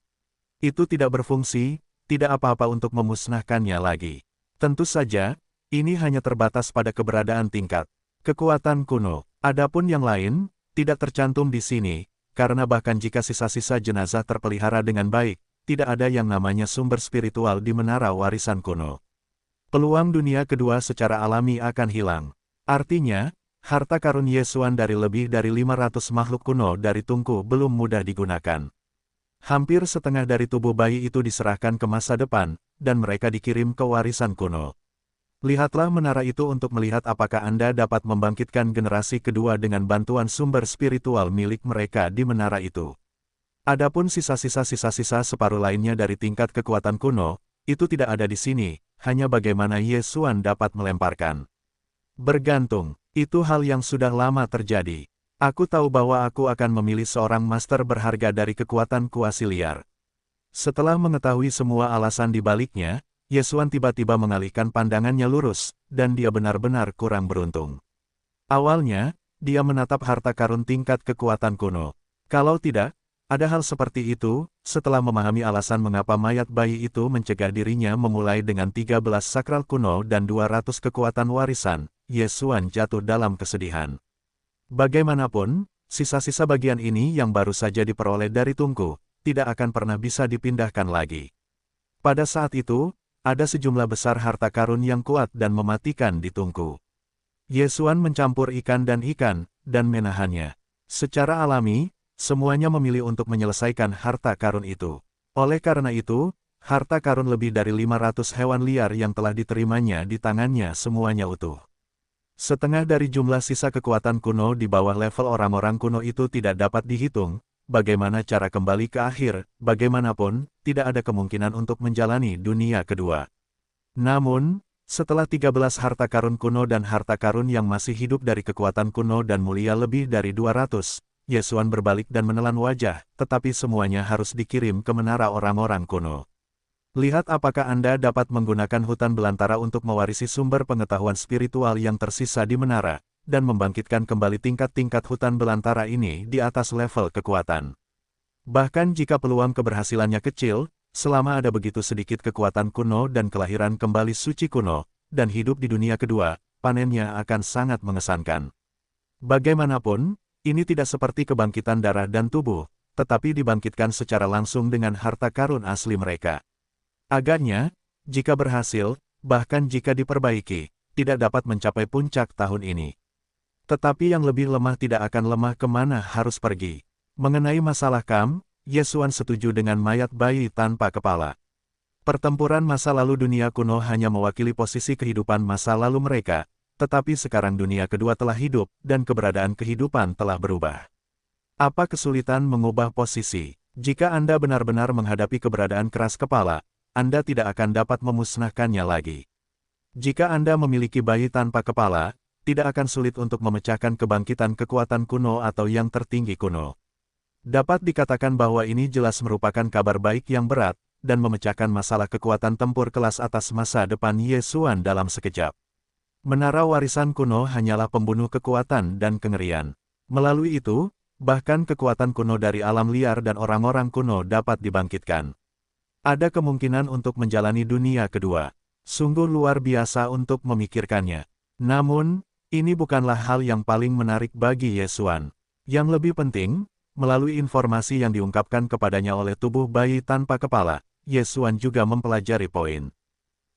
Speaker 1: Itu tidak berfungsi, tidak apa-apa untuk memusnahkannya lagi. Tentu saja, ini hanya terbatas pada keberadaan tingkat kekuatan kuno. Adapun yang lain, tidak tercantum di sini, karena bahkan jika sisa-sisa jenazah terpelihara dengan baik, tidak ada yang namanya sumber spiritual di menara warisan kuno. Peluang dunia kedua secara alami akan hilang. Artinya, harta karun Yesuan dari lebih dari 500 makhluk kuno dari Tungku belum mudah digunakan. Hampir setengah dari tubuh bayi itu diserahkan ke masa depan, dan mereka dikirim ke warisan kuno. Lihatlah menara itu untuk melihat apakah Anda dapat membangkitkan generasi kedua dengan bantuan sumber spiritual milik mereka di menara itu. Adapun sisa-sisa separuh lainnya dari tingkat kekuatan kuno, itu tidak ada di sini, hanya bagaimana Yesuan dapat melemparkan. Bergantung, itu hal yang sudah lama terjadi. Aku tahu bahwa aku akan memilih seorang master berharga dari kekuatan kuasi liar. Setelah mengetahui semua alasan di baliknya, Yesuan tiba-tiba mengalihkan pandangannya lurus, dan dia benar-benar kurang beruntung. Awalnya, dia menatap harta karun tingkat kekuatan kuno. Kalau tidak, ada hal seperti itu, setelah memahami alasan mengapa mayat bayi itu mencegah dirinya memulai dengan 13 sakral kuno dan 200 kekuatan warisan, Yesuan jatuh dalam kesedihan. Bagaimanapun, sisa-sisa bagian ini yang baru saja diperoleh dari Tungku, tidak akan pernah bisa dipindahkan lagi. Pada saat itu, ada sejumlah besar harta karun yang kuat dan mematikan di Tungku. Yesuan mencampur ikan, dan menahannya. Secara alami, semuanya memilih untuk menyelesaikan harta karun itu. Oleh karena itu, harta karun lebih dari 500 hewan liar yang telah diterimanya di tangannya semuanya utuh. Setengah dari jumlah sisa kekuatan kuno di bawah level orang-orang kuno itu tidak dapat dihitung. Bagaimana cara kembali ke akhir, bagaimanapun, tidak ada kemungkinan untuk menjalani dunia kedua. Namun, Setelah 13 harta karun kuno dan harta karun yang masih hidup dari kekuatan kuno dan mulia lebih dari 200, Yesuan berbalik dan menelan wajah, tetapi semuanya harus dikirim ke menara orang-orang kuno. Lihat apakah Anda dapat menggunakan hutan belantara untuk mewarisi sumber pengetahuan spiritual yang tersisa di menara, dan membangkitkan kembali tingkat-tingkat hutan belantara ini di atas level kekuatan. Bahkan jika peluang keberhasilannya kecil, selama ada begitu sedikit kekuatan kuno dan kelahiran kembali suci kuno, dan hidup di dunia kedua, panennya akan sangat mengesankan. Bagaimanapun, ini tidak seperti kebangkitan darah dan tubuh, tetapi dibangkitkan secara langsung dengan harta karun asli mereka. Agaknya, jika berhasil, bahkan jika diperbaiki, tidak dapat mencapai puncak tahun ini. Tetapi yang lebih lemah tidak akan lemah kemana harus pergi. Mengenai masalah Kam, Yesuan setuju dengan mayat bayi tanpa kepala. Pertempuran masa lalu dunia kuno hanya mewakili posisi kehidupan masa lalu mereka, tetapi sekarang dunia kedua telah hidup dan keberadaan kehidupan telah berubah. Apa kesulitan mengubah posisi? Jika Anda benar-benar menghadapi keberadaan keras kepala, Anda tidak akan dapat memusnahkannya lagi. Jika Anda memiliki bayi tanpa kepala, tidak akan sulit untuk memecahkan kebangkitan kekuatan kuno atau yang tertinggi kuno. Dapat dikatakan bahwa ini jelas merupakan kabar baik yang berat, dan memecahkan masalah kekuatan tempur kelas atas masa depan Yesuan dalam sekejap. Menara warisan kuno hanyalah pembunuh kekuatan dan kengerian. Melalui itu, bahkan kekuatan kuno dari alam liar dan orang-orang kuno dapat dibangkitkan. Ada kemungkinan untuk menjalani dunia kedua. Sungguh luar biasa untuk memikirkannya. Namun, ini bukanlah hal yang paling menarik bagi Yesuan. Yang lebih penting, melalui informasi yang diungkapkan kepadanya oleh tubuh bayi tanpa kepala, Yesuan juga mempelajari poin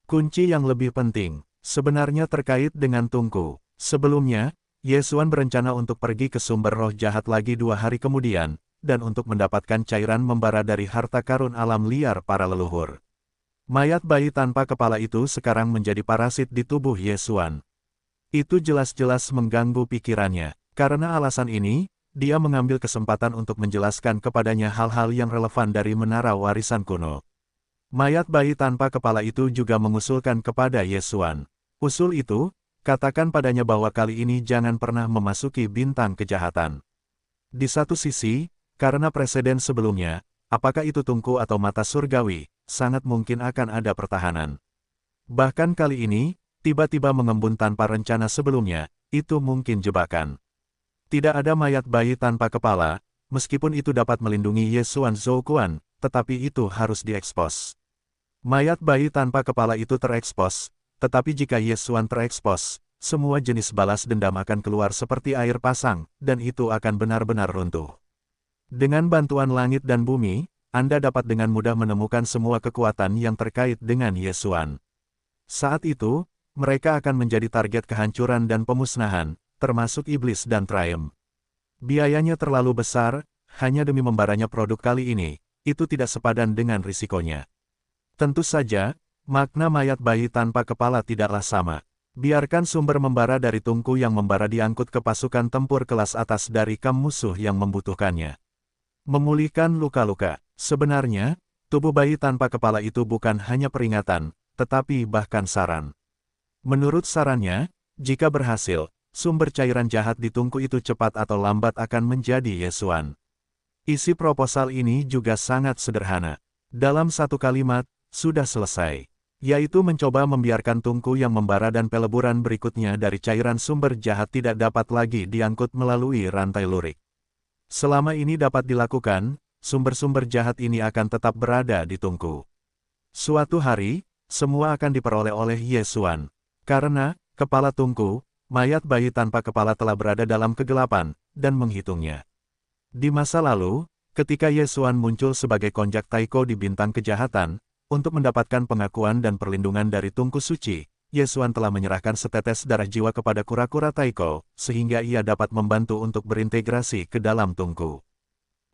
Speaker 1: kunci yang lebih penting, sebenarnya terkait dengan Tungku. Sebelumnya, Yesuan berencana untuk pergi ke sumber roh jahat lagi 2 hari kemudian, dan untuk mendapatkan cairan membara dari harta karun alam liar para leluhur. Mayat bayi tanpa kepala itu sekarang menjadi parasit di tubuh Yesuan. Itu jelas-jelas mengganggu pikirannya. Karena alasan ini, dia mengambil kesempatan untuk menjelaskan kepadanya hal-hal yang relevan dari menara warisan kuno. Mayat bayi tanpa kepala itu juga mengusulkan kepada Yesuan. Usul itu, katakan padanya bahwa kali ini jangan pernah memasuki bintang kejahatan. Di satu sisi, karena preseden sebelumnya, apakah itu Tungku atau mata surgawi, sangat mungkin akan ada pertahanan. Bahkan kali ini, tiba-tiba mengembun tanpa rencana sebelumnya, itu mungkin jebakan. Tidak ada mayat bayi tanpa kepala, meskipun itu dapat melindungi Yesuan Zoukuan, tetapi itu harus diekspos. Mayat bayi tanpa kepala itu terekspos, tetapi jika Yesuan terekspos, semua jenis balas dendam akan keluar seperti air pasang, dan itu akan benar-benar runtuh. Dengan bantuan langit dan bumi, Anda dapat dengan mudah menemukan semua kekuatan yang terkait dengan Yesuan. Saat itu, mereka akan menjadi target kehancuran dan pemusnahan, termasuk iblis dan Triumph. Biayanya terlalu besar, hanya demi membaranya produk kali ini, itu tidak sepadan dengan risikonya. Tentu saja, makna mayat bayi tanpa kepala tidaklah sama. Biarkan sumber membara dari Tungku yang membara diangkut ke pasukan tempur kelas atas dari Kam musuh yang membutuhkannya. Memulihkan luka-luka. Sebenarnya, tubuh bayi tanpa kepala itu bukan hanya peringatan, tetapi bahkan saran. Menurut sarannya, jika berhasil, sumber cairan jahat di Tungku itu cepat atau lambat akan menjadi Yesuan. Isi proposal ini juga sangat sederhana. Dalam satu kalimat, sudah selesai. Yaitu mencoba membiarkan Tungku yang membara dan peleburan berikutnya dari cairan sumber jahat tidak dapat lagi diangkut melalui rantai lurik. Selama ini dapat dilakukan, sumber-sumber jahat ini akan tetap berada di Tungku. Suatu hari, semua akan diperoleh oleh Yesuan. Karena, kepala Tungku, mayat bayi tanpa kepala telah berada dalam kegelapan, dan menghitungnya. Di masa lalu, ketika Yesuan muncul sebagai konjak Taiko di bintang kejahatan, untuk mendapatkan pengakuan dan perlindungan dari Tungku Suci, Yesuan telah menyerahkan setetes darah jiwa kepada kura-kura Taiko, sehingga ia dapat membantu untuk berintegrasi ke dalam Tungku.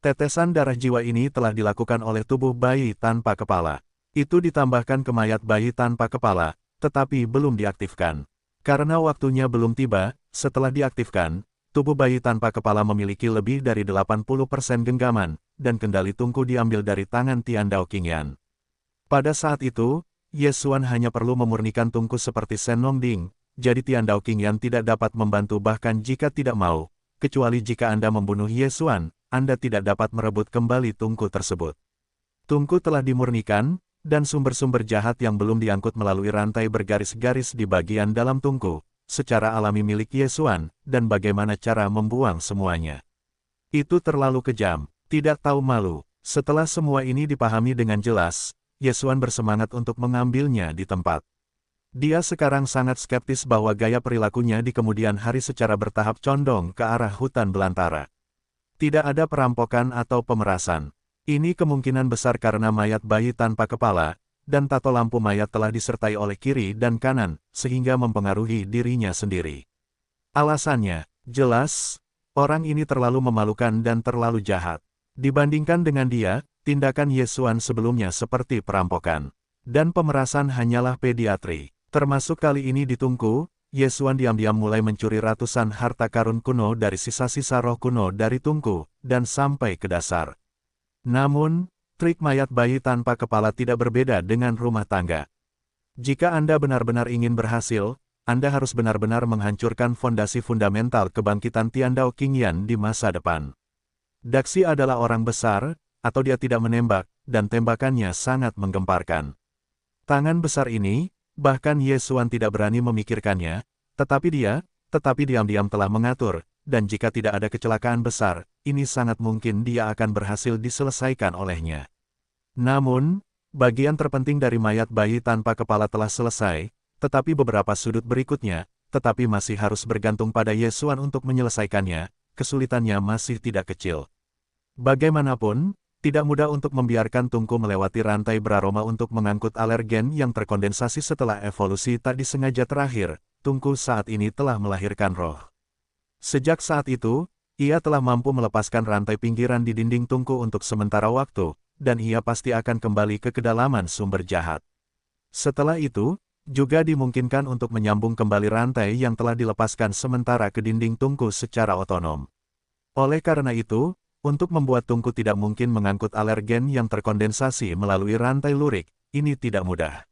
Speaker 1: Tetesan darah jiwa ini telah dilakukan oleh tubuh bayi tanpa kepala. Itu ditambahkan ke mayat bayi tanpa kepala, tetapi belum diaktifkan. Karena waktunya belum tiba, setelah diaktifkan, tubuh bayi tanpa kepala memiliki lebih dari 80% genggaman, dan kendali Tungku diambil dari tangan Tian Dao Qingyan. Pada saat itu, Ye Xuan hanya perlu memurnikan tungku seperti Shen Ding, jadi Tian Dao Qingyan tidak dapat membantu bahkan jika tidak mau, kecuali jika Anda membunuh Ye Xuan, Anda tidak dapat merebut kembali tungku tersebut. Tungku telah dimurnikan, dan sumber-sumber jahat yang belum diangkut melalui rantai bergaris-garis di bagian dalam tungku, secara alami milik Ye Xuan, dan bagaimana cara membuang semuanya. Itu terlalu kejam, tidak tahu malu. Setelah semua ini dipahami dengan jelas, Ye Xuan bersemangat untuk mengambilnya di tempat. Dia sekarang sangat skeptis bahwa gaya perilakunya di kemudian hari secara bertahap condong ke arah hutan belantara. Tidak ada perampokan atau pemerasan. Ini kemungkinan besar karena mayat bayi tanpa kepala, dan tato lampu mayat telah disertai oleh kiri dan kanan, sehingga mempengaruhi dirinya sendiri. Alasannya, jelas, orang ini terlalu memalukan dan terlalu jahat. Dibandingkan dengan dia, tindakan Ye Xuan sebelumnya seperti perampokan. Dan pemerasan hanyalah pediatri. Termasuk kali ini di Tungku, Ye Xuan diam-diam mulai mencuri ratusan harta karun kuno dari sisa-sisa roh kuno dari Tungku, dan sampai ke dasar. Namun, trik mayat bayi tanpa kepala tidak berbeda dengan rumah tangga. Jika Anda benar-benar ingin berhasil, Anda harus benar-benar menghancurkan fondasi fundamental kebangkitan Tian Dao Qingyan di masa depan. Daxi adalah orang besar, atau dia tidak menembak, dan tembakannya sangat menggemparkan. Tangan besar ini, bahkan Ye Xuan tidak berani memikirkannya, tetapi diam-diam telah mengatur, dan jika tidak ada kecelakaan besar, ini sangat mungkin dia akan berhasil diselesaikan olehnya. Namun, bagian terpenting dari mayat bayi tanpa kepala telah selesai, tetapi beberapa sudut berikutnya, tetapi masih harus bergantung pada Ye Xuan untuk menyelesaikannya, kesulitannya masih tidak kecil. Bagaimanapun, tidak mudah untuk membiarkan Tungku melewati rantai beraroma untuk mengangkut alergen yang terkondensasi setelah evolusi tak disengaja terakhir. Tungku saat ini telah melahirkan roh. Sejak saat itu, ia telah mampu melepaskan rantai pinggiran di dinding Tungku untuk sementara waktu, dan ia pasti akan kembali ke kedalaman sumber jahat. Setelah itu, juga dimungkinkan untuk menyambung kembali rantai yang telah dilepaskan sementara ke dinding Tungku secara otonom. Oleh karena itu, untuk membuat Tungku tidak mungkin mengangkut alergen yang terkondensasi melalui rantai lurik, ini tidak mudah.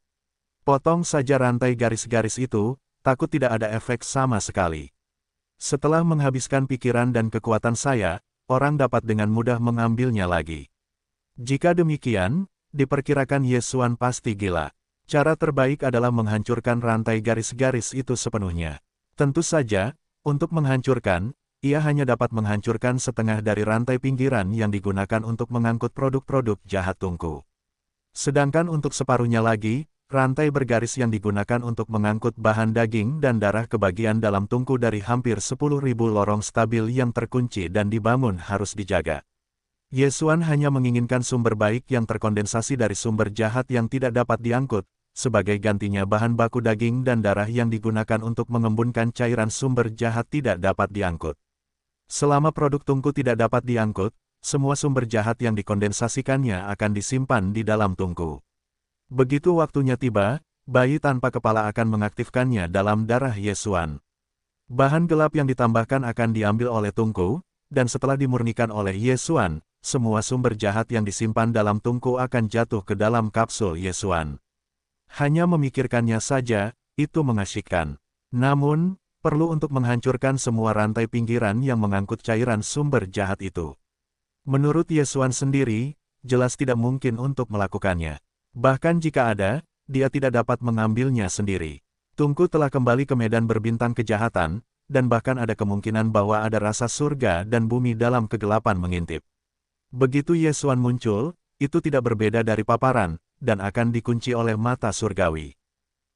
Speaker 1: Potong saja rantai garis-garis itu, takut tidak ada efek sama sekali. Setelah menghabiskan pikiran dan kekuatan saya, orang dapat dengan mudah mengambilnya lagi. Jika demikian, diperkirakan Ye Xuan pasti gila. Cara terbaik adalah menghancurkan rantai garis-garis itu sepenuhnya. Tentu saja, untuk menghancurkan, ia hanya dapat menghancurkan setengah dari rantai pinggiran yang digunakan untuk mengangkut produk-produk jahat Tungku. Sedangkan untuk separuhnya lagi, rantai bergaris yang digunakan untuk mengangkut bahan daging dan darah ke bagian dalam Tungku dari hampir 10.000 lorong stabil yang terkunci dan dibangun harus dijaga. Ye Xuan hanya menginginkan sumber baik yang terkondensasi dari sumber jahat yang tidak dapat diangkut, sebagai gantinya bahan baku daging dan darah yang digunakan untuk mengembunkan cairan sumber jahat tidak dapat diangkut. Selama produk Tungku tidak dapat diangkut, semua sumber jahat yang dikondensasikannya akan disimpan di dalam Tungku. Begitu waktunya tiba, bayi tanpa kepala akan mengaktifkannya dalam darah Ye Xuan. Bahan gelap yang ditambahkan akan diambil oleh Tungku, dan setelah dimurnikan oleh Ye Xuan, semua sumber jahat yang disimpan dalam Tungku akan jatuh ke dalam kapsul Ye Xuan. Hanya memikirkannya saja, itu mengasyikkan. Namun, perlu untuk menghancurkan semua rantai pinggiran yang mengangkut cairan sumber jahat itu. Menurut Ye Xuan sendiri, jelas tidak mungkin untuk melakukannya. Bahkan jika ada, dia tidak dapat mengambilnya sendiri. Tungku telah kembali ke medan berbintang kejahatan, dan bahkan ada kemungkinan bahwa ada rasa surga dan bumi dalam kegelapan mengintip. Begitu Ye Xuan muncul, itu tidak berbeda dari paparan, dan akan dikunci oleh mata surgawi.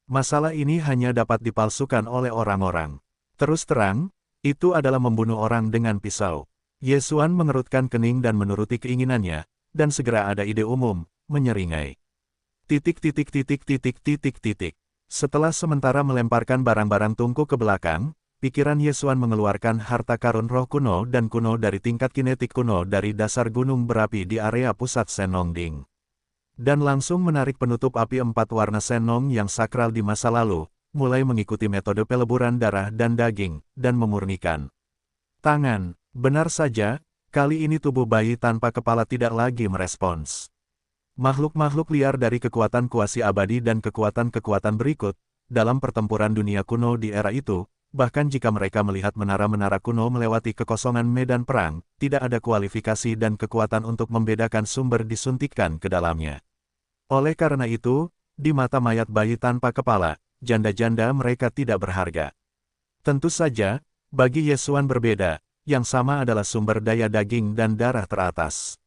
Speaker 1: Masalah ini hanya dapat dipalsukan oleh orang-orang. Terus terang, itu adalah membunuh orang dengan pisau. Ye Xuan mengerutkan kening dan menuruti keinginannya, dan segera ada ide umum, menyeringai. Setelah sementara melemparkan barang-barang Tungku ke belakang, pikiran Ye Xuan mengeluarkan harta karun roh kuno dan kuno dari tingkat kinetik kuno dari dasar gunung berapi di area pusat Shenongding. Dan langsung menarik penutup api 4 warna Shenong yang sakral di masa lalu, mulai mengikuti metode peleburan darah dan daging, dan memurnikan. Tangan, benar saja, kali ini tubuh bayi tanpa kepala tidak lagi merespons. Makhluk-makhluk liar dari kekuatan kuasi abadi dan kekuatan-kekuatan berikut, dalam pertempuran dunia kuno di era itu, bahkan jika mereka melihat menara-menara kuno melewati kekosongan medan perang, tidak ada kualifikasi dan kekuatan untuk membedakan sumber disuntikkan ke dalamnya. Oleh karena itu, di mata mayat bayi tanpa kepala, janda-janda mereka tidak berharga. Tentu saja, bagi Yesuan berbeda, yang sama adalah sumber daya daging dan darah teratas.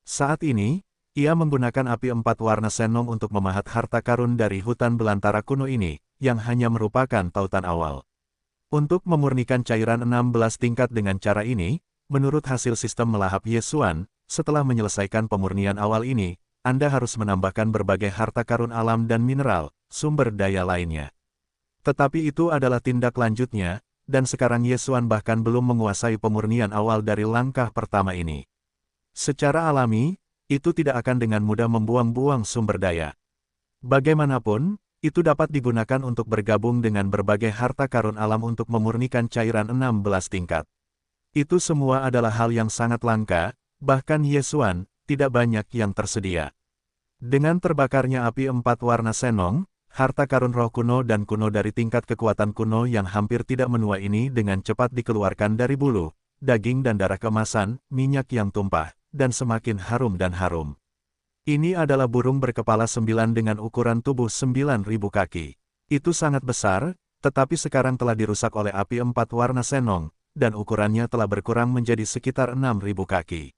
Speaker 1: Saat ini, ia menggunakan api 4 warna Senong untuk memahat harta karun dari hutan belantara kuno ini, yang hanya merupakan tautan awal. Untuk memurnikan cairan 16 tingkat dengan cara ini, menurut hasil sistem melahap Yesuan, setelah menyelesaikan pemurnian awal ini, Anda harus menambahkan berbagai harta karun alam dan mineral, sumber daya lainnya. Tetapi itu adalah tindak lanjutnya, dan sekarang Yesuan bahkan belum menguasai pemurnian awal dari langkah pertama ini. Secara alami, itu tidak akan dengan mudah membuang-buang sumber daya. Bagaimanapun, itu dapat digunakan untuk bergabung dengan berbagai harta karun alam untuk memurnikan cairan 16 tingkat. Itu semua adalah hal yang sangat langka, bahkan Yesuan, tidak banyak yang tersedia. Dengan terbakarnya api 4 warna Senong, harta karun roh kuno dan kuno dari tingkat kekuatan kuno yang hampir tidak menua ini dengan cepat dikeluarkan dari bulu, daging dan darah kemasan, minyak yang tumpah, dan semakin harum dan harum. Ini adalah burung berkepala 9 dengan ukuran tubuh 9.000 kaki. Itu sangat besar, tetapi sekarang telah dirusak oleh api 4 warna Senong, dan ukurannya telah berkurang menjadi sekitar 6.000 kaki.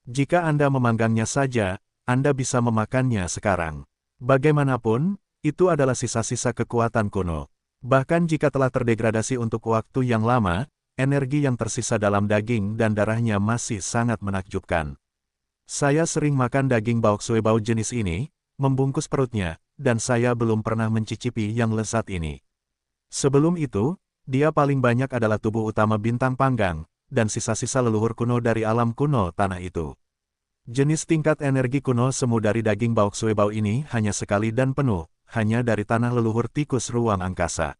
Speaker 1: Jika Anda memanggangnya saja, Anda bisa memakannya sekarang. Bagaimanapun, itu adalah sisa-sisa kekuatan kuno. Bahkan jika telah terdegradasi untuk waktu yang lama, energi yang tersisa dalam daging dan darahnya masih sangat menakjubkan. Saya sering makan daging baok suebao jenis ini, membungkus perutnya, dan saya belum pernah mencicipi yang lezat ini. Sebelum itu, dia paling banyak adalah tubuh utama bintang panggang, dan sisa-sisa leluhur kuno dari alam kuno tanah itu. Jenis tingkat energi kuno semu dari daging baok suebao ini hanya sekali dan penuh, hanya dari tanah leluhur tikus ruang angkasa.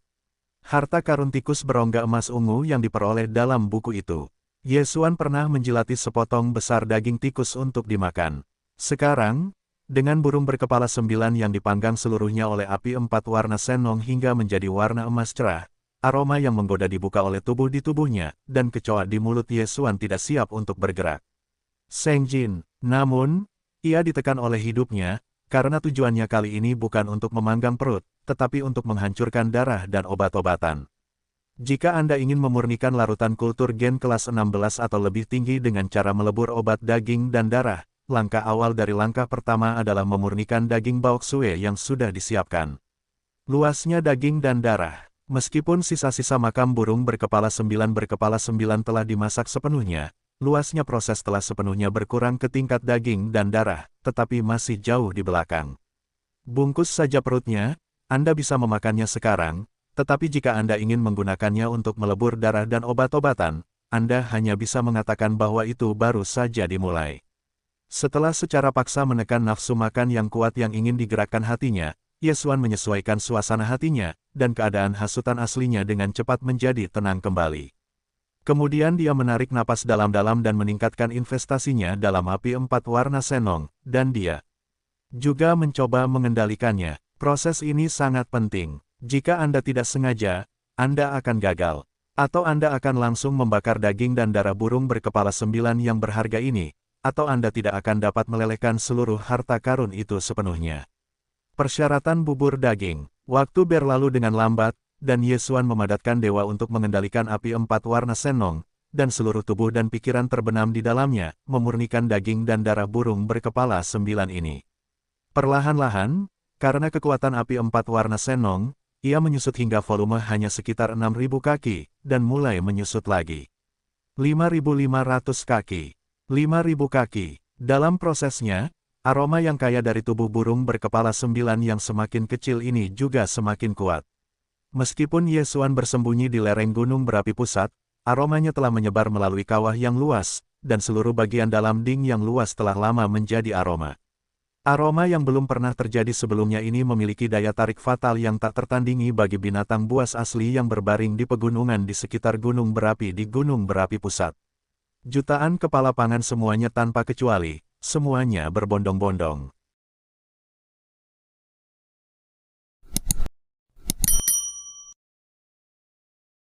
Speaker 1: Harta karun tikus berongga emas ungu yang diperoleh dalam buku itu. Yesuan pernah menjilati sepotong besar daging tikus untuk dimakan. Sekarang, dengan burung berkepala 9 yang dipanggang seluruhnya oleh api 4 warna Senong hingga menjadi warna emas cerah, aroma yang menggoda dibuka oleh tubuh di tubuhnya, dan kecoa di mulut Yesuan tidak siap untuk bergerak. Seng Jin, namun, ia ditekan oleh hidupnya, karena tujuannya kali ini bukan untuk memanggang perut, tetapi untuk menghancurkan darah dan obat-obatan. Jika Anda ingin memurnikan larutan kultur gen kelas 16 atau lebih tinggi dengan cara melebur obat daging dan darah, langkah awal dari langkah pertama adalah memurnikan daging baok sue yang sudah disiapkan. Luasnya daging dan darah. Meskipun sisa-sisa makam burung berkepala 9 telah dimasak sepenuhnya, luasnya proses telah sepenuhnya berkurang ke tingkat daging dan darah, tetapi masih jauh di belakang. Bungkus saja perutnya, Anda bisa memakannya sekarang, tetapi jika Anda ingin menggunakannya untuk melebur darah dan obat-obatan, Anda hanya bisa mengatakan bahwa itu baru saja dimulai. Setelah secara paksa menekan nafsu makan yang kuat yang ingin digerakkan hatinya, Yesuan menyesuaikan suasana hatinya, dan keadaan hasutan aslinya dengan cepat menjadi tenang kembali. Kemudian dia menarik napas dalam-dalam dan meningkatkan investasinya dalam api 4 warna Senong, dan dia juga mencoba mengendalikannya. Proses ini sangat penting. Jika Anda tidak sengaja, Anda akan gagal. Atau Anda akan langsung membakar daging dan darah burung berkepala 9 yang berharga ini, atau Anda tidak akan dapat melelehkan seluruh harta karun itu sepenuhnya. Persyaratan bubur daging. Waktu berlalu dengan lambat, dan Yesuan memadatkan dewa untuk mengendalikan api 4 warna Senong, dan seluruh tubuh dan pikiran terbenam di dalamnya, memurnikan daging dan darah burung berkepala 9 ini. Perlahan-lahan, karena kekuatan api 4 warna Senong, ia menyusut hingga volume hanya sekitar 6.000 kaki, dan mulai menyusut lagi. 5.500 kaki. 5.000 kaki. Dalam prosesnya, aroma yang kaya dari tubuh burung berkepala 9 yang semakin kecil ini juga semakin kuat. Meskipun Yesuan bersembunyi di lereng gunung berapi pusat, aromanya telah menyebar melalui kawah yang luas, dan seluruh bagian dalam ding yang luas telah lama menjadi aroma. Aroma yang belum pernah terjadi sebelumnya ini memiliki daya tarik fatal yang tak tertandingi bagi binatang buas asli yang berbaring di pegunungan di sekitar gunung berapi di gunung berapi pusat. Jutaan kepala pangan semuanya tanpa kecuali, semuanya berbondong-bondong.